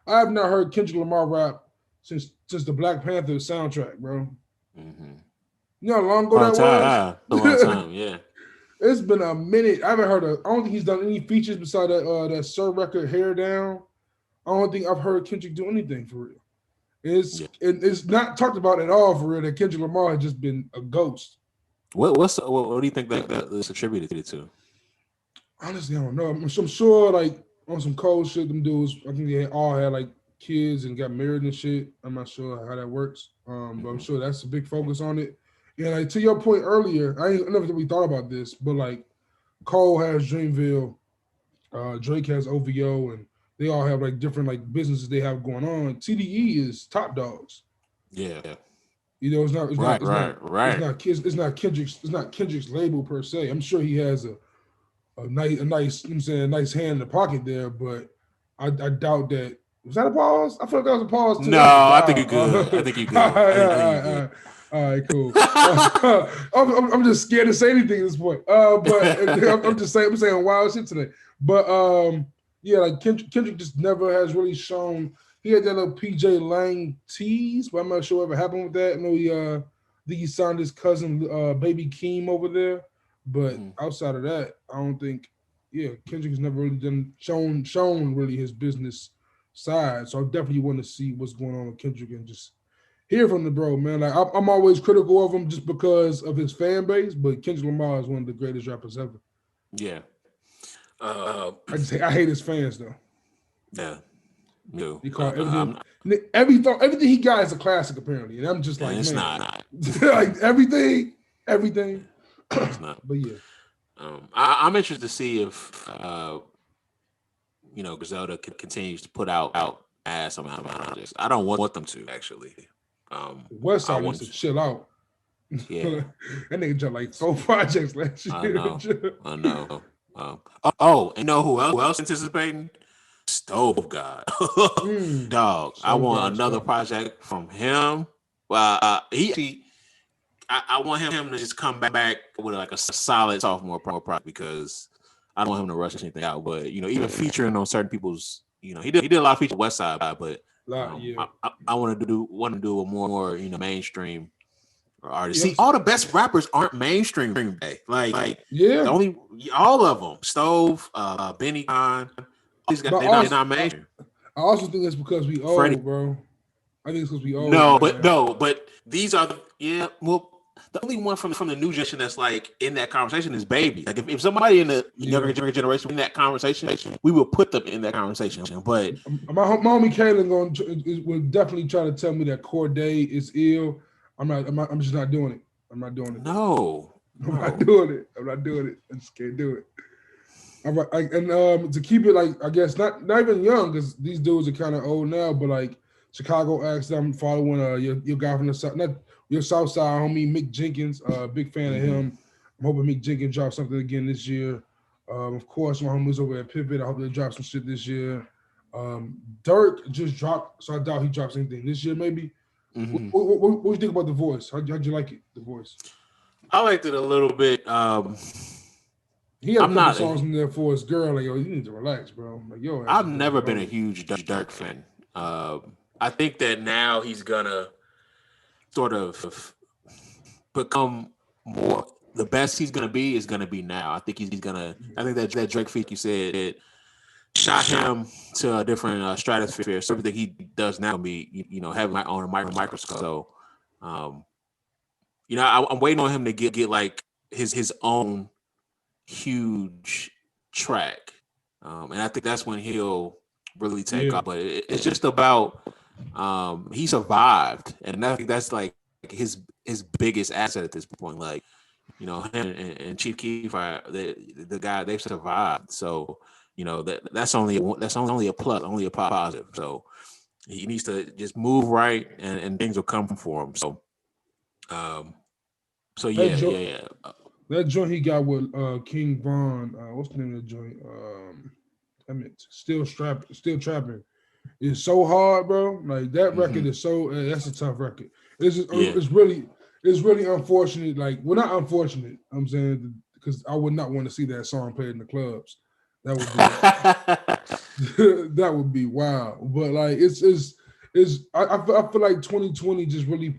I have not heard Kendrick Lamar rap since the Black Panther soundtrack, bro. Mm-hmm. You know how long ago that was? A long time, yeah. It's been a minute. I haven't heard I don't think he's done any features beside that Sir record, Hair Down. I don't think I've heard Kendrick do anything for real. It's not talked about at all for real that Kendrick Lamar has just been a ghost. What do you think that is attributed to? Honestly, I don't know. I'm sure like on some cold shit, them dudes, I think they all had like kids and got married and shit. I'm not sure how that works. But I'm sure that's a big focus on it. And like to your point earlier, I never really thought about this, but like Cole has Dreamville, Drake has OVO, and they all have like different like businesses they have going on. TDE is Top Dogs. Yeah. You know, it's not Kendrick's label per se. I'm sure he has a nice hand in the pocket there, but I doubt that. Was that a pause? I feel like that was a pause too. No, I think you're good. I think you're good. All right, cool. I'm just scared to say anything at this point. But I'm saying wild shit today. But yeah, like Kendrick just never has really shown. He had that little PJ Lang tease, but I'm not sure what happened with that. I know I think he signed his cousin Baby Keem over there. But outside of that, I don't think, Kendrick has never really shown really his business side. So I definitely want to see what's going on with Kendrick and just hear from the bro, man. Like I'm always critical of him just because of his fan base, but Kendrick Lamar is one of the greatest rappers ever. Yeah. I hate his fans though. Yeah. No. He call everything he got is a classic apparently, and I'm just like, it's man, not. like everything. It's not. But yeah. I'm interested to see if Griselda continues to put out ass amount of projects. I don't want them to actually. Westside needs to chill out. Yeah, that nigga dropped like 4 projects last year. I know. And you know who else anticipating? Stove God. Dog. I want another project from him. Well, I want him to just come back with like a solid sophomore project because I don't want him to rush anything out. But even featuring on certain people's, he did a lot of features West Side, but I want to do a more mainstream artist. See, all the best rappers aren't mainstream today. Only all of them. Stove, Benny Gunn, they're not mainstream. I also think it's because we old, Freddie. Bro. I think it's because we old. But these are the only one from the new generation that's like in that conversation is Baby. Like if somebody in the younger generation in that conversation, we will put them in that conversation. But my homie Kaylin will definitely try to tell me that Corday is ill. I'm just not doing it. I'm not doing it. No. I'm not doing it. I just can't do it. All right, and to keep it like I guess not even young because these dudes are kind of old now, but like Chicago acts, I'm following your guy from the south, not your South Side homie Mick Jenkins. Big fan of him. I'm hoping Mick Jenkins drops something again this year. Of course, my homies over at Pivot. I hope they drop some shit this year. Dirk just dropped, so I doubt he drops anything this year. Maybe. What do you think about The Voice? How'd you like it? The Voice. I liked it a little bit. He had a couple songs in there for his girl. Like, yo, you need to relax, bro. Like, yo, I've never been a huge Dirk fan. I think that now he's gonna sort of become more. The best he's gonna be is gonna be now. I think he's gonna. I think that Drake feat you said it shot him to a different stratosphere. So everything he does now can be, having on a microscope. So, I'm waiting on him to get like his own huge track. And I think that's when he'll really take Yeah. off. But it's just about he survived, and I think that's like his biggest asset at this point. Like, you know, him and Chief Keef are the guy, they've survived. So, you know, that's only a plus, only a positive. So he needs to just move right, and things will come for him. So, um, so That yeah, joint, yeah, yeah. that joint he got with King Von. What's the name of the joint? Damn it, still trapping. It's so hard, bro. Like that record Mm-hmm. is so. That's a tough record. It's just, Yeah. it's really unfortunate. Like, well, not unfortunate. I'm saying because I would not want to see that song played in the clubs. That would be that would be wild. But like, I feel like 2020 just really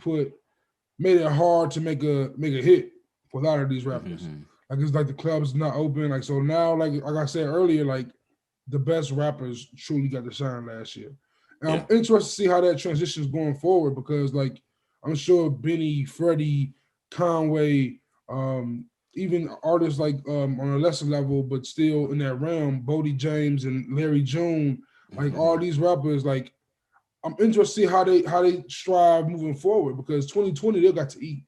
made it hard to make a hit for a lot of these rappers. Mm-hmm. Like it's like the clubs not open. Like so now, like I said earlier, like the best rappers truly got to shine last year. And I'm Yeah. interested to see how that transition is going forward because like I'm sure Benny, Freddie, Conway, um, even artists like on a lesser level, but still in that realm, Bodie James and Larry June, like Mm-hmm. all these rappers, like I'm interested to see how they strive moving forward because 2020 they got to eat.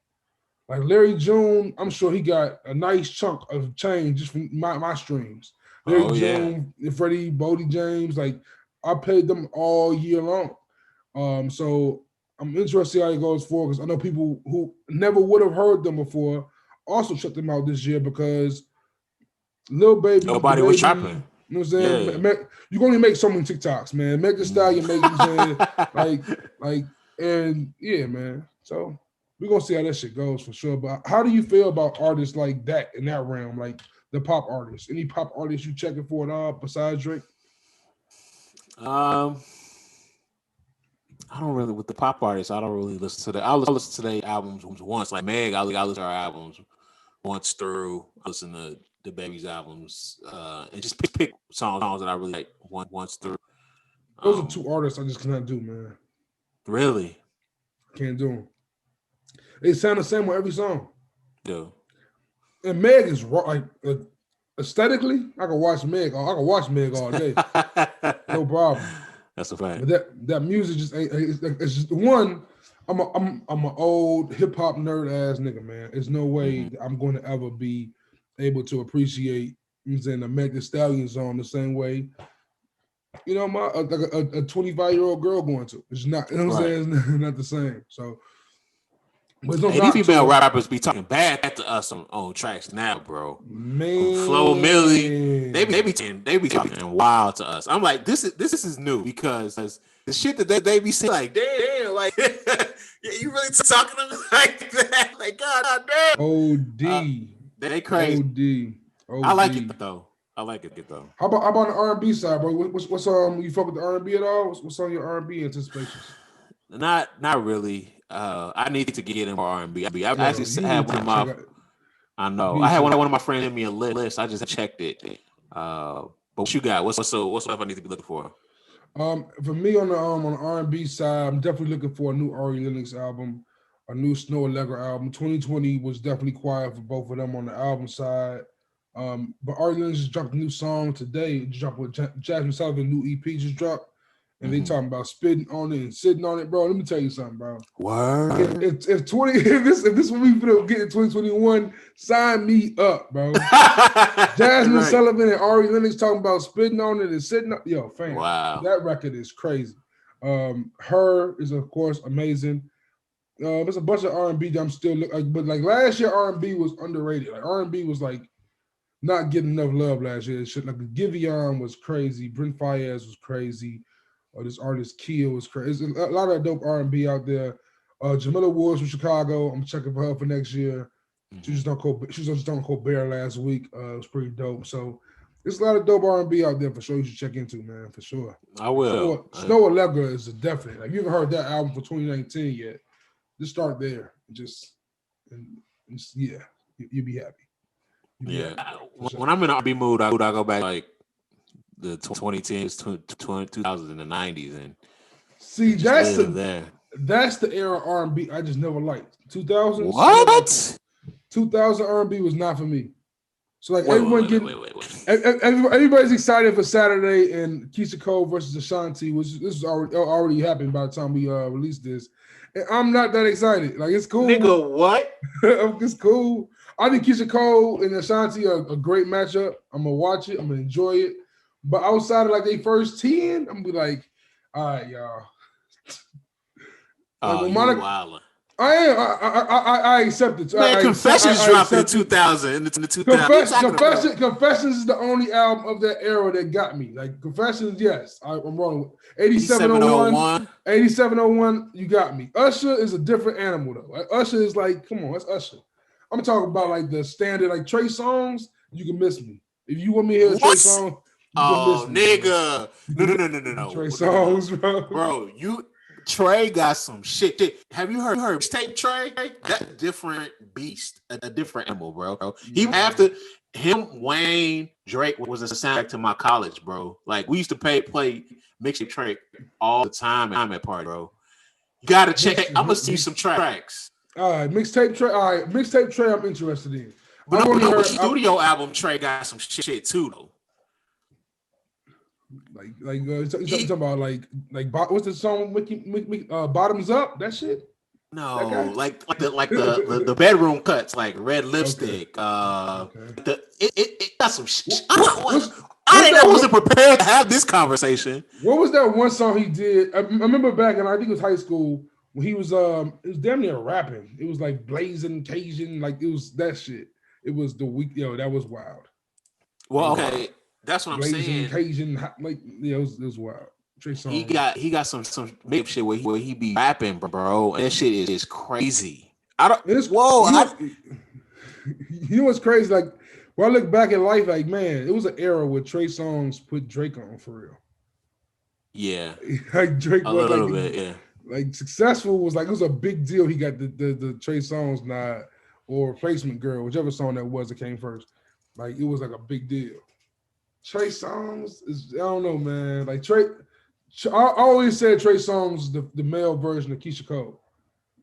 Like Larry June, I'm sure he got a nice chunk of change just from my streams. Larry Oh yeah. June, Freddie, Bodie James, like I played them all year long. So I'm interested to see how it goes forward because I know people who never would have heard them before also checked them out this year because Lil Baby, the Nobody was baby, trapping. you know what I'm saying? Yeah. You can only make so many TikToks, man. Make the stallion make, you know what I'm saying? Like, Mm. like, and yeah, man. So we're gonna see how that shit goes for sure. But how do you feel about artists like that in that realm, like the pop artists? Any pop artists you checking for at all besides Drake? um, I don't really with the pop artists. I don't really listen to that. I'll listen to their albums once. Like Meg, I listen to her albums once through. I listen to the baby's albums, and just pick songs that I really like once through. Those are Um, two artists I just cannot do, man. really, Can't do them. They sound the same with every song. do. And Meg is like aesthetically, I can watch Meg. I can watch Meg all day, no problem. That's a fact. But that music just ain't. It's just one. I'm an old hip hop nerd ass nigga, man. There's no way Mm-hmm. that I'm going to ever be able to appreciate, you know what I'm saying, the Meg Thee Stallion song the same way. You know, like a 25-year-old girl going to. It's not. You know what I'm Right. saying? It's not the same. So, but it's no Hey, these knock to female it, rappers be talking bad to us on tracks now, bro. Flo Millie, man. they be talking wild to us. I'm like, this is new because the shit that they be saying, like, damn, like, yeah, you really talking to me like that? Like, god damn. Od, They crazy. I Od. like it though. I like it though. How about the R&B side, bro? What's you fuck with the R&B at all? What's on your R&B anticipations? Not really. I need to get in more R&B. I Yo, actually you had need one to of check my. out. I know. You I need had to, one of my friends send me a list. I just checked it. But what you got? What's up? I need to be looking for. for me on the R&B side, I'm definitely looking for a new Ari Lennox album, a new Snow Allegra album. 2020 was definitely quiet for both of them on the album side. But Ari Lennox just dropped a new song today. It just dropped with Jasmine Sullivan, new EP just dropped. And they Mm-hmm. talking about spitting on it and sitting on it, bro. Let me tell you something, bro. Word. If this what we finna get in 2021, sign me up, bro. Jasmine Right. Sullivan and Ari Lennox talking about spitting on it and sitting up. Yo, fam, Wow. that record is crazy. Her is of course amazing. There's a bunch of R&B that I'm still like, but like last year R&B was underrated. Like R&B was like not getting enough love last year. Shit like Giveon was crazy. Brent Fayez was crazy. Or this artist Kia was crazy. There's a lot of dope R&B out there. Jamila Woods from Chicago. I'm checking for her for next year. She was just on Colbert last week. It was pretty dope. So there's a lot of dope R&B out there for sure. You should check into, man, for sure. I will. Snow Allegra is a definite. Like, you haven't heard that album for 2019 yet? Just start there. And yeah, you'll be happy. Yeah. Sure. When I'm in an R&B mood, I go back like the 2010s, 2000s, and the 90s, and See, just live there. That's the era R&B I just never liked. 2000s. What? 2000 R&B was not for me. So like everybody's excited for Saturday and Keisha Cole versus Ashanti, which this is already happened by the time we release this. And I'm not that excited. Like it's cool. Nigga, what? It's cool. I think Keisha Cole and Ashanti are a great matchup. I'm gonna watch it. I'm gonna enjoy it. But outside of like they first 10, I'm gonna be like, all right, y'all. Like, Monica, I accept it. Man, Confessions dropped in 2000. In the 2000. Confessions is the only album of that era that got me. Like Confessions, yes, I'm wrong with 8701. 8701, you got me. Usher is a different animal though. Like, Usher is like, come on, that's Usher. I'm talking about like the standard, like Trey songs. You can miss me if you want me to hear Trey songs. Oh, nigga, no. Trey songs, bro. Trey got some shit. Have you heard Tape Trey? That different beast, a different animal, bro. Him, Wayne, Drake was a soundtrack to my college, bro. Like we used to play mixtape Trey all the time at party, bro. You gotta check. I'm gonna see some tracks. All right, mixtape Trey. All right, mixtape Trey. I'm interested in. But the studio album Trey got some shit too, though. You talking about like what's the song? Bottoms Up. That shit. No, like the bedroom cuts, like Red Lipstick. It got some shit. I wasn't prepared to have this conversation. What was that one song he did? I remember back in I think it was high school when he was it was damn near rapping. It was like Blazing Cajun, like it was that shit. It was the week, that was wild. Well, okay. That's what I'm saying. Cajun, like it was wild. Trey Songz. He got some big shit where he be rapping, bro. And that shit is crazy. You know what's crazy? Like when I look back at life, like man, it was an era where Trey Songz put Drake on for real. Yeah, like Drake a little bit. Yeah, like successful was like it was a big deal. He got the Trey Songz nod or Replacement Girl, whichever song that was that came first. Like it was like a big deal. Trey Songz is, I don't know, man. Like I always said Trey Songz the male version of Keisha Cole.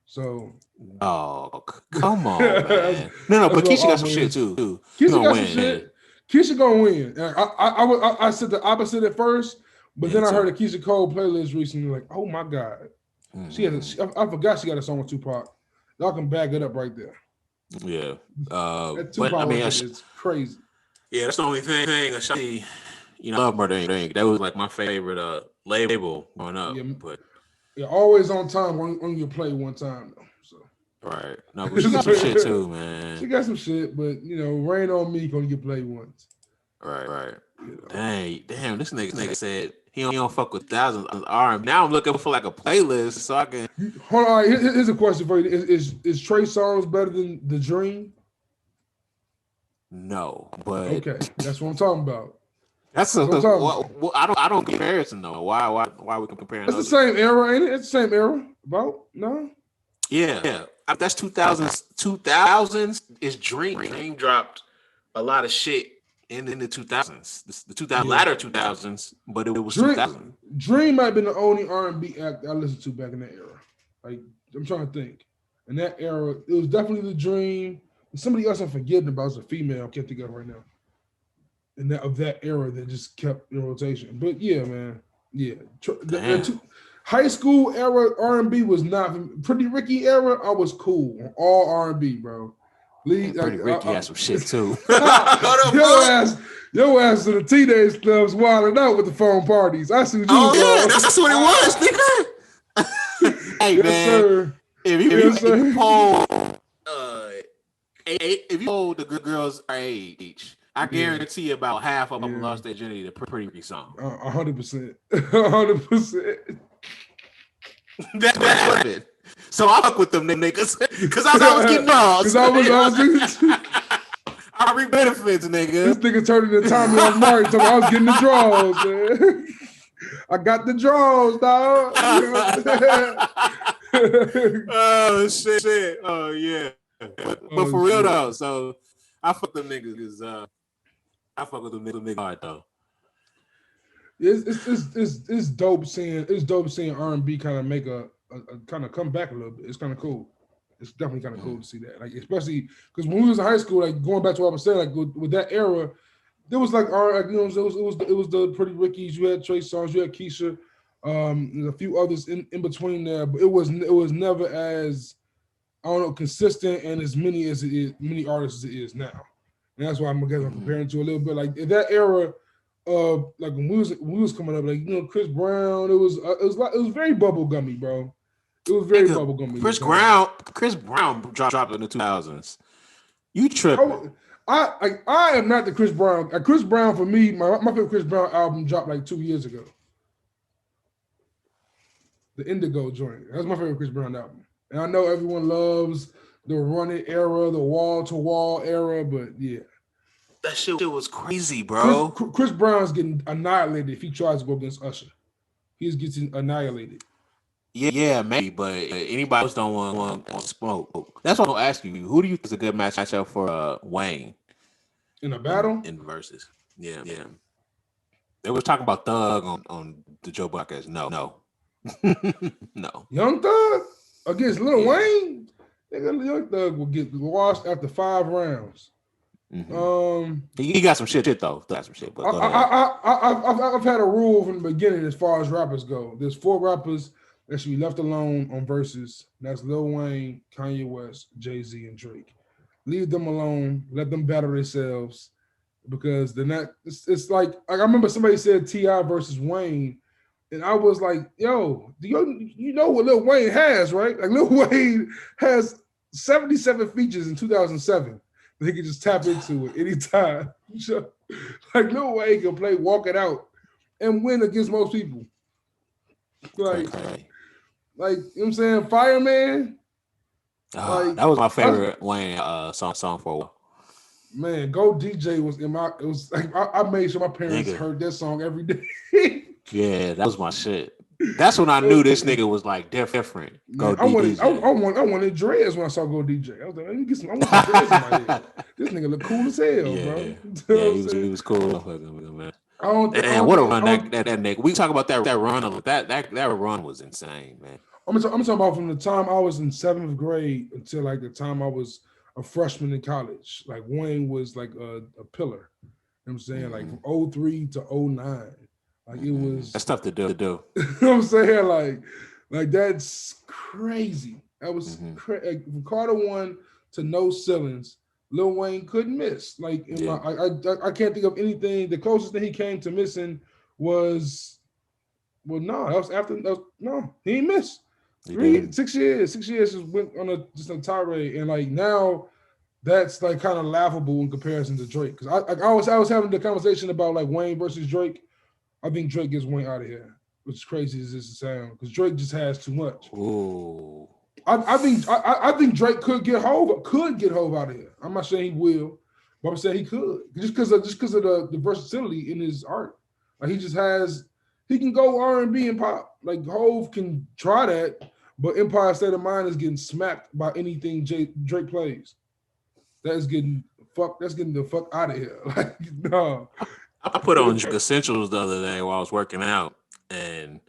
So, come on, man. No, but Keisha got some shit too. Keisha got some shit. Keisha gonna win. I said the opposite at first, but then I heard a Keisha Cole playlist recently. Like, oh my god, I forgot she got a song with Tupac. Y'all can back it up right there. Yeah, but I mean, it's crazy. Yeah, that's the only thing. Ashanti, Love Murder Inc. That was like my favorite label growing up. Yeah, always on time on your play one time though. So right, no, but she got some shit too, man. She got some shit, but Rain on Me gonna get played once. Right. Damn, this nigga said he don't fuck with thousands of R&B. Now I'm looking for like a playlist so I can. Hold on, all right, here's a question for you: Is Trey Songz better than The Dream? No, but okay, that's what I'm talking about. That's I don't comparison though. Why we comparing? It's the same era, ain't it? It's the same era. About no. Yeah. That's 2000s. 2000s is Dream. Dream dropped a lot of shit in the 2000s. The 2000 latter 2000s, but it was 2000. Dream might have been the only R&B act I listened to back in that era. Like I'm trying to think. In that era, it was definitely The Dream. Somebody else I'm forgetting about is a female. I can't think of right now. And that era that just kept in rotation. But yeah, man. Yeah. High school era R&B was not Pretty Ricky era. I was cool on all R&B, bro. Pretty Ricky had some shit too. Your ass to the teenage clubs wilding out with the phone parties. I see what you was. Oh yeah, that's what it was, nigga. Hey yes, man, sir. If you hold the girls our age, I guarantee about half of them lost their virginity to Pretty Ricky song. 100%. 100%. That's what it. So I fuck with them niggas because I was getting draws. I reap benefits, nigga. This nigga turned into Tommy on Martin. So I was getting the draws, man. I got the draws, dog. Oh shit. Oh yeah. But for real though, so I fuck them niggas because I fuck with them niggas hard though. It's dope seeing R&B kind of make a kind of come back a little bit. It's kind of cool. It's definitely kind of cool to see that. Like, especially because when we was in high school, like going back to what I was saying, like with that era, there was like it was the Pretty Rickies. You had Trey Songz, you had Keisha, and a few others in between there, but it was never as, I don't know, consistent and as many many artists as it is now. And that's why I'm comparing to a little bit like in that era of like when we was coming up, like Chris Brown. It was very bubblegummy, bro. It was very bubblegummy. Chris Brown dropped in the 2000s. You tripping? I am not the Chris Brown. Chris Brown for me, my favorite Chris Brown album dropped like 2 years ago. The Indigo joint. That's my favorite Chris Brown album. And I know everyone loves the Run It era, the Wall to Wall era, but yeah. That shit was crazy, bro. Chris Brown's getting annihilated if he tries to go against Usher. He's getting annihilated. Yeah, maybe, but anybody else don't want to smoke. That's what I'm gonna ask you. Who do you think is a good matchup for Wayne in a battle in versus? Yeah. They was talking about Thug on the Joe Podcast. No, no. Young Thug against Lil Wayne. Nigga, Young Thug will get washed after 5 rounds. He got some shit though. Got some shit. But I've had a rule from the beginning as far as rappers go. There's 4 rappers that should be left alone on verses. That's Lil Wayne, Kanye West, Jay-Z, and Drake. Leave them alone. Let them battle themselves because they're not. It's like I remember somebody said T.I. versus Wayne, and I was like, "Yo, do you know what Lil Wayne has, right? Like Lil Wayne has 77 features in 2007." He can just tap into it anytime. Like Lil Wayne can play Walk It Out and win against most people. Like, you know what I'm saying? Fireman. That was my favorite Wayne song for a while. Man, Go DJ was in my. It was like I made sure my parents heard that song every day. Yeah, that was my shit. That's when I knew this nigga was like different. Man, I wanted dreads when I saw Go DJ. I was like, let me get some. I want some dreads in my head. This nigga look cool as hell, bro. Yeah, he was cool, man. And what a run that nigga. We talk about that run. That run was insane, man. I'm talking about from the time I was in 7th grade until like the time I was a freshman in college. Like Wayne was like a pillar. You know what I'm saying? Like from 03 to 09. Like it was. That's tough to do. You know what I'm saying? Like that's crazy. That was crazy. From Carter 1 to No Ceilings, Lil Wayne couldn't miss. Like I can't think of anything. The closest thing he came to missing was, well, no, that was after. No, he didn't miss. 6 years just went on a tirade, and like now, that's like kind of laughable in comparison to Drake. Because I was having the conversation about like Wayne versus Drake. I think Drake gets Wayne out of here, which is crazy as this sound, because Drake just has too much. Ooh. I think Drake could get Hov out of here. I'm not saying he will, but I'm saying he could just because of the versatility in his art. Like he can go R&B and pop. Like Hov can try that, but Empire State of Mind is getting smacked by anything Drake plays. That's getting the fuck out of here. Like no. I put on Essentials the other day while I was working out, and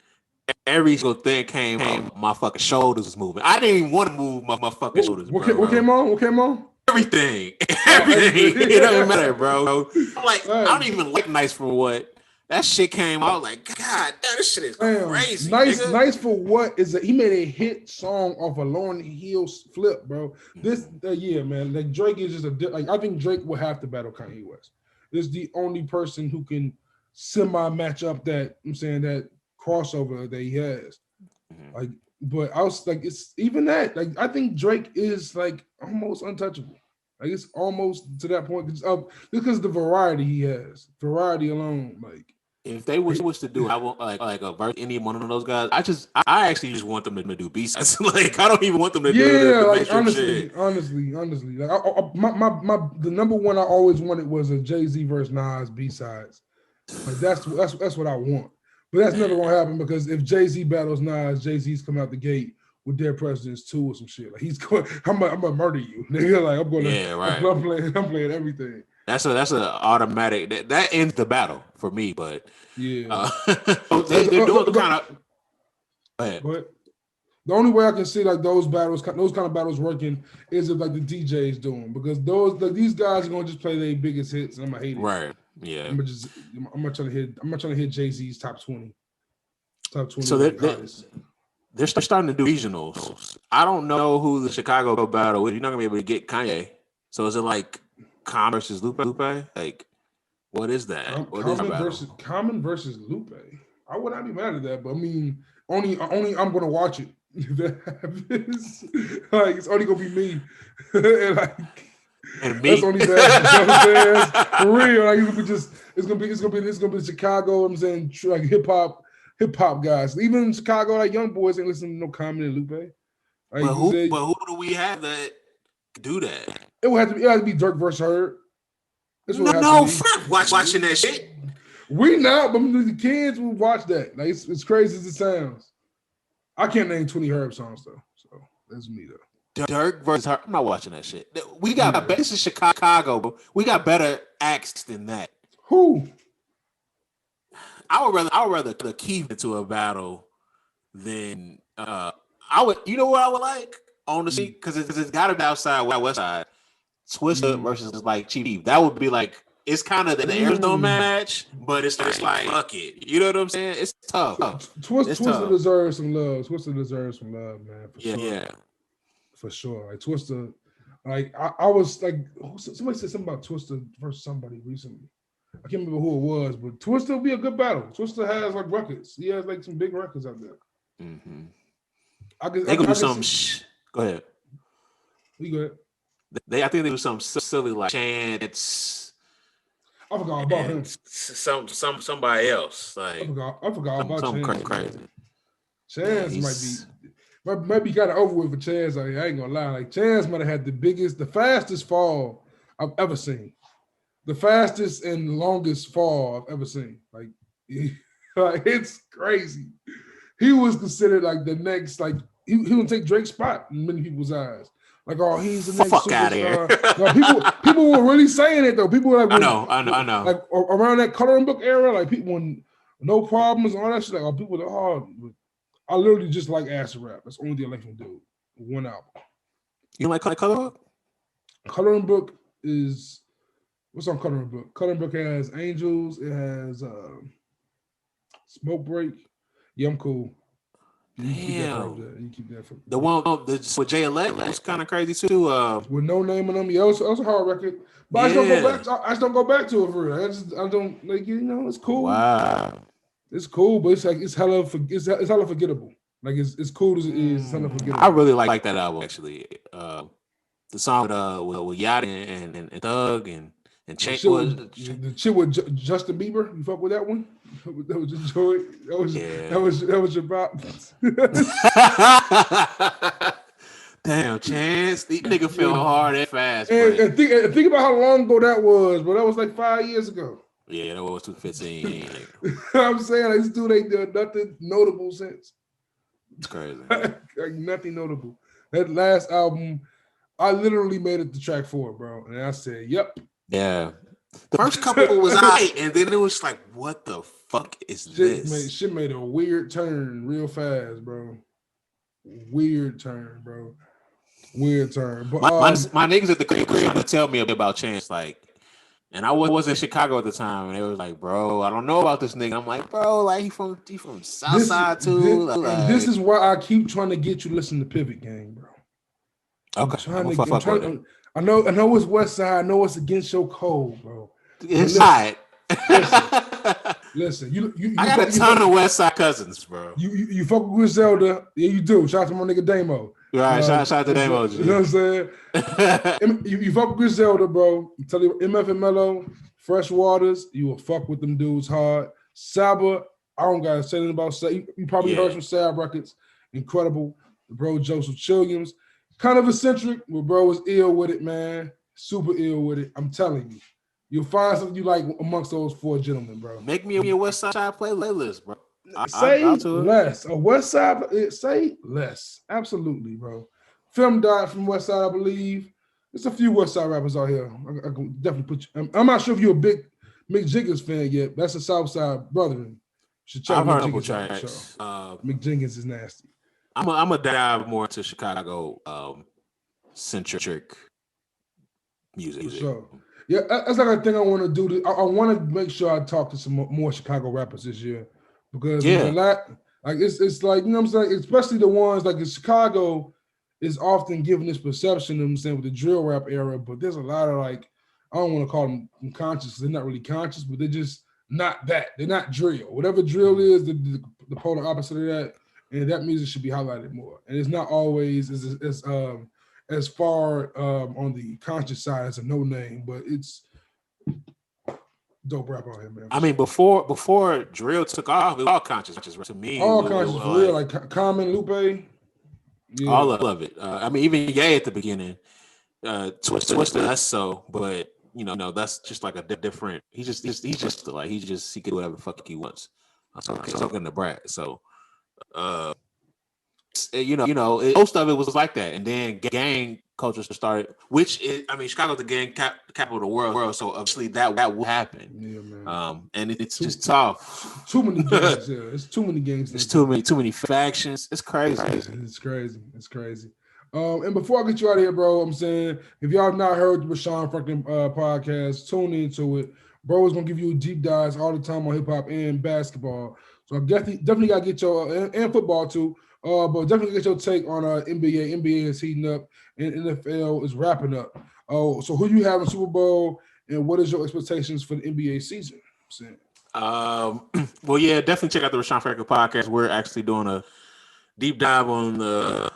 every single thing came out. My fucking shoulders was moving. I didn't even want to move my fucking shoulders. What came on? Everything. It doesn't matter, bro. I'm like, I don't even like Nice for What. That shit came out like, God, this shit is crazy. Nice for What is he made a hit song off a Lauryn Hill flip, bro. This man. Like Drake is just I think Drake will have to battle Kanye West. This is the only person who can semi-match up that crossover that he has. Like, but I was like, it's even that. Like, I think Drake is like almost untouchable. Like, it's almost to that point because of the variety he has. Variety alone, like. If they wish to do, I want like a verse any one of those guys. I actually just want them to do B-sides. Like I don't even want them to do the like honestly. Like the number one I always wanted was a Jay-Z versus Nas B-sides. Like that's what I want. But that's never gonna happen because if Jay-Z battles Nas, Jay-Z's coming out the gate with Dead Presidents 2 or some shit. Like he's going, I'm gonna murder you, nigga. Like I'm gonna, I'm playing everything. That's an automatic that ends the battle for me. But yeah, they're doing kind of. Go ahead. The only way I can see like those kind of battles working is if like the DJs doing, because these guys are gonna just play their biggest hits and I'm gonna hate it. Right. Yeah. I'm not trying to hit Jay-Z's top 20. So they're starting to do regionals. I don't know who the Chicago battle is. You're not gonna be able to get Kanye. So is it like Common versus Lupe? Like, what is that? Common versus Lupe. I would not be mad at that, but I mean, only I'm gonna watch it. If that happens, like it's only gonna be me, and me. That's only that. You know what I'm saying? For real, like it's gonna be Chicago. I'm saying like hip hop guys. Even in Chicago, like young boys ain't listening to no Common and Lupe. Like, but who do we have that do that? It would have to be Dirk versus Herb. Watching that shit. We not, but the kids will watch that. Like it's crazy as it sounds. I can't name 20 Herb songs though, so that's me though. Dirk versus Herb. I'm not watching that shit. We got this is Chicago, but we got better acts than that. Who? I would rather keep it to a battle than I would. You know what I would like on the seat because it's got to be outside West Side. Twista versus like Chief. That would be like it's kind of the Arizona match, but it's like fuck it. You know what I'm saying? It's tough. Twista deserves some love. Twista deserves some love, man. For sure. Yeah. For sure. Like Twista, like I was like somebody said something about Twista versus somebody recently. I can't remember who it was, but Twista will be a good battle. Twista has like records. He has like some big records out there. Mm-hmm. They could do something. Go ahead. You go ahead. I think they do something silly like Chance. I forgot about him. Somebody else. Like I forgot about Chance. Crazy. Chance might be kind of over with for Chance. I ain't gonna lie. Like Chance might have had the fastest fall I've ever seen. The fastest and longest fall I've ever seen. Like it's crazy. He was considered like the next, like he would take Drake's spot in many people's eyes. Like, oh, he's the next fuck superstar. Out of here. No, people were really saying it though. People were like, I know. Like around that coloring book era, like people no problems and all that shit. Like, people were I literally just like acid rap. That's the only thing I like him do. One album. You like coloring book? Coloring book is what's on coloring book? Coloring book has Angels. It has Smoke Break. Yeah, I'm cool. You keep that for the one with Jay Elect was kind of crazy too. With No Name on them, yeah, it was a hard record. But I just don't go back to it for real. I don't like it's cool. Wow, it's cool, but it's like it's hella forgettable. Like it's cool as it is. It's hella forgettable. I really like that album actually. The song with Yachty and Thug and Change the shit with Justin Bieber. You fuck with that one? That was your joy. That was your pop. Damn, Chance, these nigga fell hard and fast. And think about how long ago that was, but that was like 5 years ago. Yeah, that was 2015. I'm saying like, this dude ain't done nothing notable since. It's crazy. Like nothing notable. That last album, I literally made it to track 4, bro, and I said, "Yep." Yeah. The first couple was right, and then it was like, what the fuck is this? Shit made a weird turn real fast, bro. Weird turn. But my niggas at the crib were trying to tell me about Chance, like, and I was in Chicago at the time, and they was like, bro, I don't know about this nigga. I'm like, bro, like he from Southside too. This is why I keep trying to get you to listen to Pivot Gang, bro. Okay. I know it's West Side. I know it's against your code, bro. It's hot. Listen. I got a ton of West Side cousins, bro. You fuck with Griselda. Yeah, you do. Shout out to my nigga Damo. Right, shout out to Damo. You know what I'm saying? you fuck with Griselda, bro. I'm telling you, MF and Mello, Fresh Waters, you will fuck with them dudes hard. Saba, I don't gotta say anything about Sab. You probably heard some Sab records. Incredible. The bro Joseph Chilliams. Kind of eccentric, but bro is ill with it, man. Super ill with it. I'm telling you. You'll find something you like amongst those 4 gentlemen, bro. Make me a West Side playlist, bro. Say less. A West Side, say less. Absolutely, bro. Film died from West Side, I believe. There's a few West Side rappers out here. I can definitely put you. I'm not sure if you're a big Mick Jenkins fan yet. That's a South Side brother. You should check I've Mick heard Jenkins out. Mick Jenkins is nasty. I'm gonna dive more into Chicago centric music. For sure. Yeah, that's like a thing I want to do. I want to make sure I talk to some more Chicago rappers this year because a lot, like it's like, you know what I'm saying, especially the ones like in Chicago is often given this perception, you know what I'm saying, with the drill rap era, but there's a lot of like, I don't want to call them conscious. They're not really conscious, but they're just not that. They're not drill. Whatever drill is, the polar opposite of that, and that music should be highlighted more. And it's not always as far on the conscious side as a No Name, but it's dope rap on him, man. I mean, before drill took off, it was all conscious to me. All conscious for real, like Common, Lupe. Yeah. All of it. I mean, even Ye at the beginning, Twister less so, but you know, that's just like a different. He can do whatever the fuck he wants. So talking to Brad. So, most of it was like that, and then gang culture started. Chicago's the gang capital of the world. So obviously that will happen. Yeah, man. And it's just tough. Too many gangs. Yeah, it's too many gangs. There's too many factions. It's crazy. It's crazy. And before I get you out of here, bro, I'm saying if y'all have not heard the Rashawn Franklin podcast, tune into it. Bro is gonna give you deep dives all the time on hip hop and basketball. So I definitely gotta get your and football too. But definitely get your take on NBA. NBA is heating up and NFL is wrapping up. Oh, so who you have in Super Bowl and what is your expectations for the NBA season? Well, yeah, definitely check out the Rashawn Franklin podcast. We're actually doing a deep dive on the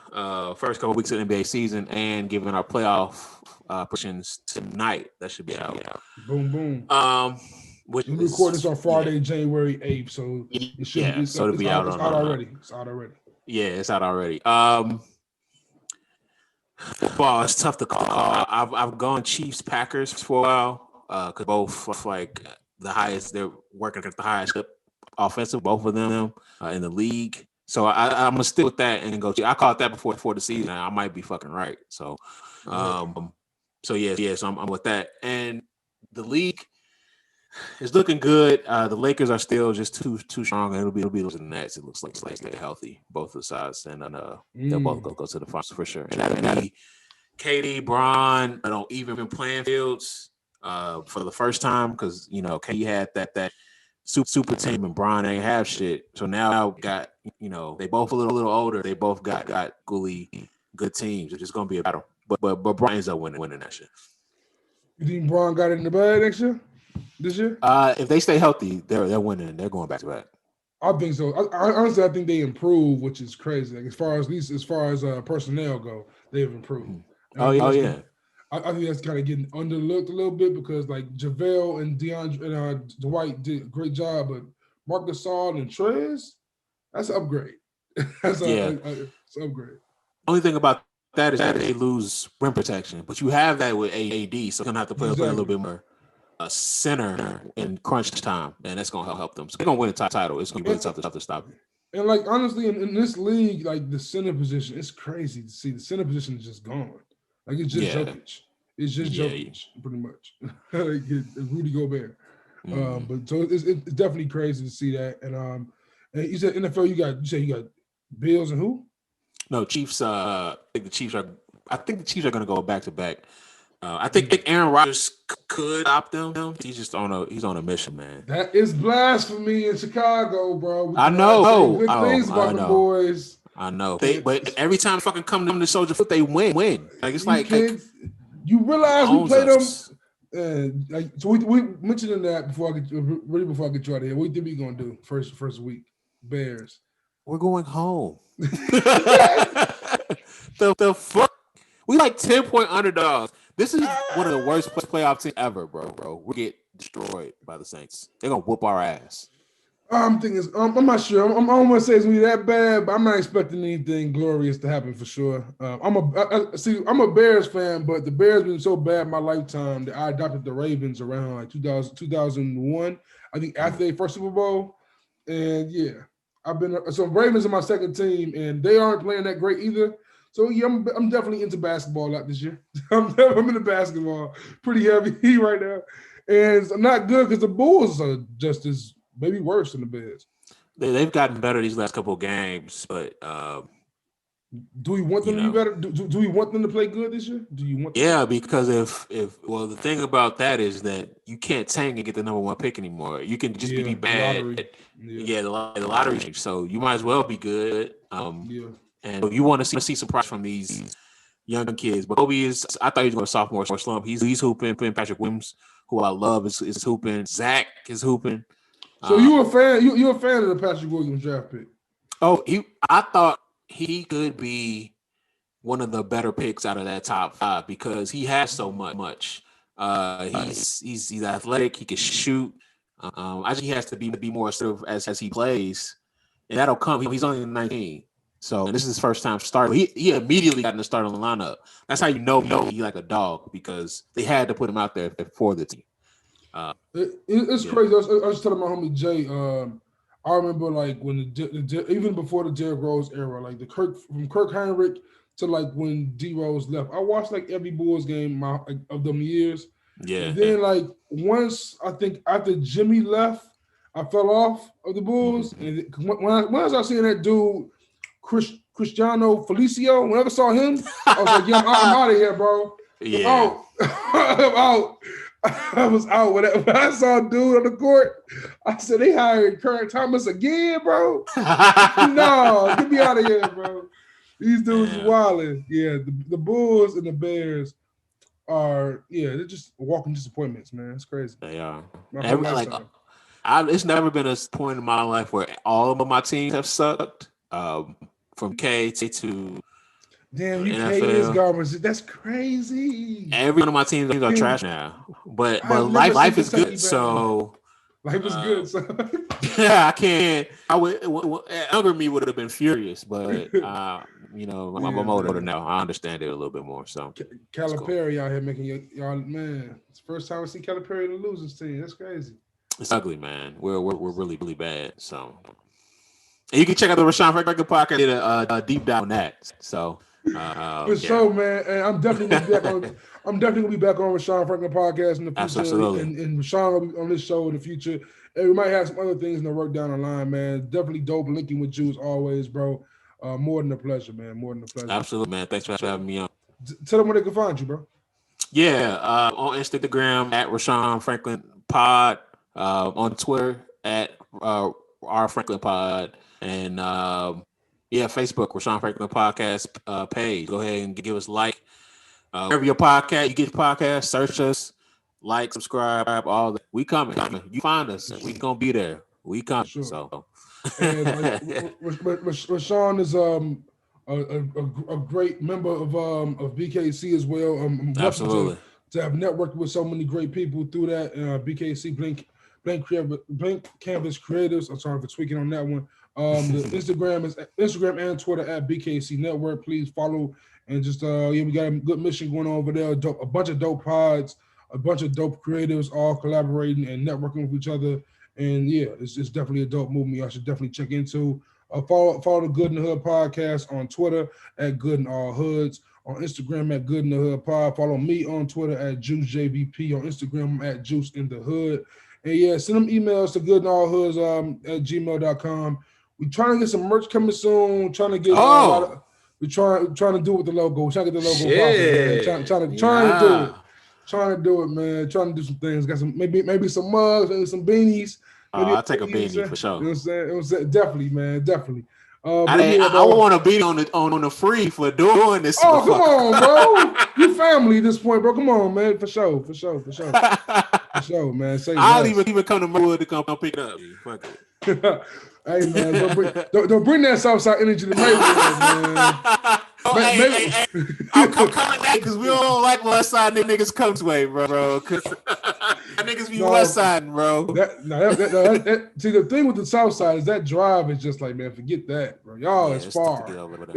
first couple of weeks of the NBA season and giving our playoff predictions tonight. That should be out. Boom, boom. We're recording this on Friday, January 8th, so it should be. So it'll be out already. It's out already. Yeah, it's out already. Well, it's tough to call. I've gone Chiefs Packers for a while because both like the highest. They're working at the highest offensive, both of them in the league. So I'm gonna stick with that and go. I called that before the season. I might be fucking right. So, I'm with that. And the league is looking good. The Lakers are still just too strong. It'll be the Nets. It looks like they're healthy, both of the sides, and they'll both go to the finals for sure. And that'll be KD, Bron. I don't even been playing Fields for the first time because KD had that super team and Bron ain't have shit. So now got they both a little older. They both got good teams. It's just gonna be a battle. But Bron ends up winning that shit. You think Bron got it in the bag next year? This year? If they stay healthy, they're winning. They're going back to back. I think so. Honestly, I think they improve, which is crazy. Like as far as personnel go, they've improved. Yeah. I think that's kind of getting underlooked a little bit because like JaVale and DeAndre and Dwight did a great job, but Marc Gasol and Trez, that's an upgrade. It's an upgrade. Only thing about that is that they lose rim protection, but you have that with AD, so you're gonna have to play a little bit more center in crunch time, and that's gonna help them. So they're gonna win the title. It's gonna be really tough to stop it. And like honestly, in this league, like the center position, it's crazy to see the center position is just gone. Like it's just Jokic. It's just Jokic, pretty much. Like it's Rudy Gobert. But so it's definitely crazy to see that. And you said NFL, you got Bills and who? No, Chiefs. I think the Chiefs are going to go back to back. I think Aaron Rodgers could opt them. He's on a mission, man. That is blasphemy in Chicago, bro. I know. Good things about the boys. I know. But every time fucking come to Soldier Foot, they win. Like it's like kids, you realize we play them. So we mentioned that before I get you out of here. What do you think we gonna do first week? Bears. We're going home. the fuck. We like 10-point underdogs. This is one of the worst playoff teams ever, bro. We get destroyed by the Saints. They're gonna whoop our ass. I'm not sure. I'm gonna say it's gonna be that bad, but I'm not expecting anything glorious to happen for sure. I'm a Bears fan, but the Bears been so bad in my lifetime that I adopted the Ravens around like 2001. I think after their first Super Bowl, and yeah, Ravens are my second team, and they aren't playing that great either. So yeah, I'm definitely into basketball a lot this year. I'm into basketball pretty heavy right now, and it's not good because the Bulls are just as maybe worse than the Bears. They've gotten better these last couple of games, but Do we want them to be better? Do we want them to play good this year? Do you want them? Yeah, because if the thing about that is that you can't tank and get the number one pick anymore. You can just be bad. The lottery. So you might as well be good. And you want to see some progress from these young kids. But Kobe I thought he was going to sophomore slump. He's hooping. Patrick Williams, who I love, is hooping. Zach is hooping. So you a fan? You a fan of the Patrick Williams draft pick? Oh, I thought he could be one of the better picks out of that top 5 because he has so much. He's athletic. He can shoot. I think he has to be more assertive as he plays, and that'll come. He's only 19, so this is his first time starting. He immediately got in the starting lineup. That's how you know he like a dog because they had to put him out there for the team. It's crazy. I was telling my homie Jay. I remember like when even before the Derrick Rose era, like from Kirk Heinrich to like when D Rose left. I watched like every Bulls game of them years. Yeah. And then like once I think after Jimmy left, I fell off of the Bulls. Mm-hmm. And when I started seeing that dude, Cristiano Felicio, when I saw him, I was like, yeah, I'm out of here, bro. Yeah. I'm out. I was out when I saw a dude on the court. I said, they hired Kurt Thomas again, bro. No, get me out of here, bro. These dudes are wilding. Yeah, the Bulls and the Bears are, they're just walking disappointments, man. It's crazy. They are. It's never been a point in my life where all of my teams have sucked. From K to damn, you NFL. K is garbage. That's crazy. Every one of my teams are trash now. But life is good, so life is good. So I can't. Younger me would have been furious, but I'm older now. I understand it a little bit more. So Calipari out here making y'all man. It's the first time I see Calipari to lose this team. That's crazy. It's ugly, man. We're really really bad. So and you can check out the Rashawn Franklin podcast. Did a deep dive on that. So for sure, man. And I'm definitely gonna be back on Rashawn Franklin podcast in the future. Absolutely. And Rashawn will be on this show in the future. And we might have some other things in the work down the line, man. Definitely dope linking with you as always, bro. More than a pleasure, man. More than a pleasure. Absolutely, man. Thanks for having me on. Tell them where they can find you, bro. Yeah, on Instagram at Rashawn Franklin Pod, on Twitter at R Franklin Pod, and Facebook, Rashawn Franklin Podcast page. Go ahead and give us like. Wherever your podcast, you get your podcast, search us, like, subscribe, all that. We coming. You find us, and we gonna be there. We coming. Sure. So. And Rashawn is a great member of BKC as well. I'm absolutely to have networked with so many great people through that. BKC Blank Kanvas Creatives. I'm sorry for tweaking on that one. The Instagram and Twitter at BKC Network. Please follow and just we got a good mission going on over there. A bunch of dope pods, a bunch of dope creatives all collaborating and networking with each other. And it's definitely a dope movement y'all should definitely check into. Follow the Good in the Hood podcast on Twitter at Good in All Hoods, on Instagram at Good in the Hood Pod. Follow me on Twitter at JuiceJVP, on Instagram at Juice in the Hood. And send them emails to goodinallhoods at gmail.com. We're trying to get some merch coming soon. Trying to get we're trying to do it with the logo. We're trying to get the logo popping. Trying to do it, man. Trying to do some things. Got some maybe some mugs, maybe some beanies. I'll take a beanie for sure. You know what I'm saying? It was definitely, man, definitely. I want to be on the free for doing this. Oh, come on, bro. You family at this point, bro. Come on, man. For sure. For sure, man. I'll even come to Merwood to come pick it up. Fuck it. Hey, man, don't bring that Southside energy to Maywood, man. I'm coming back because we don't like West Side niggas comes way, bro. Because niggas be West Side, bro. See, the thing with the South Side is that drive is just like, man, forget that, bro. Y'all is far.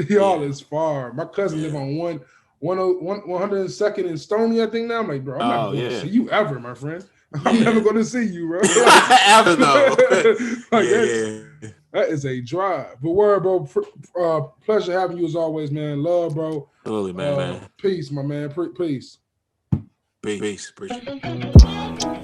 Y'all is far. My cousin live on 102nd in Stony, I think now. I'm like, bro, I'm not going to see you ever, my friend. I'm never going to see you, bro. Ever though. That is a drive. But word, bro, pleasure having you as always, man. Love, bro. Absolutely, man. Peace, my man. Peace. Peace. Appreciate it.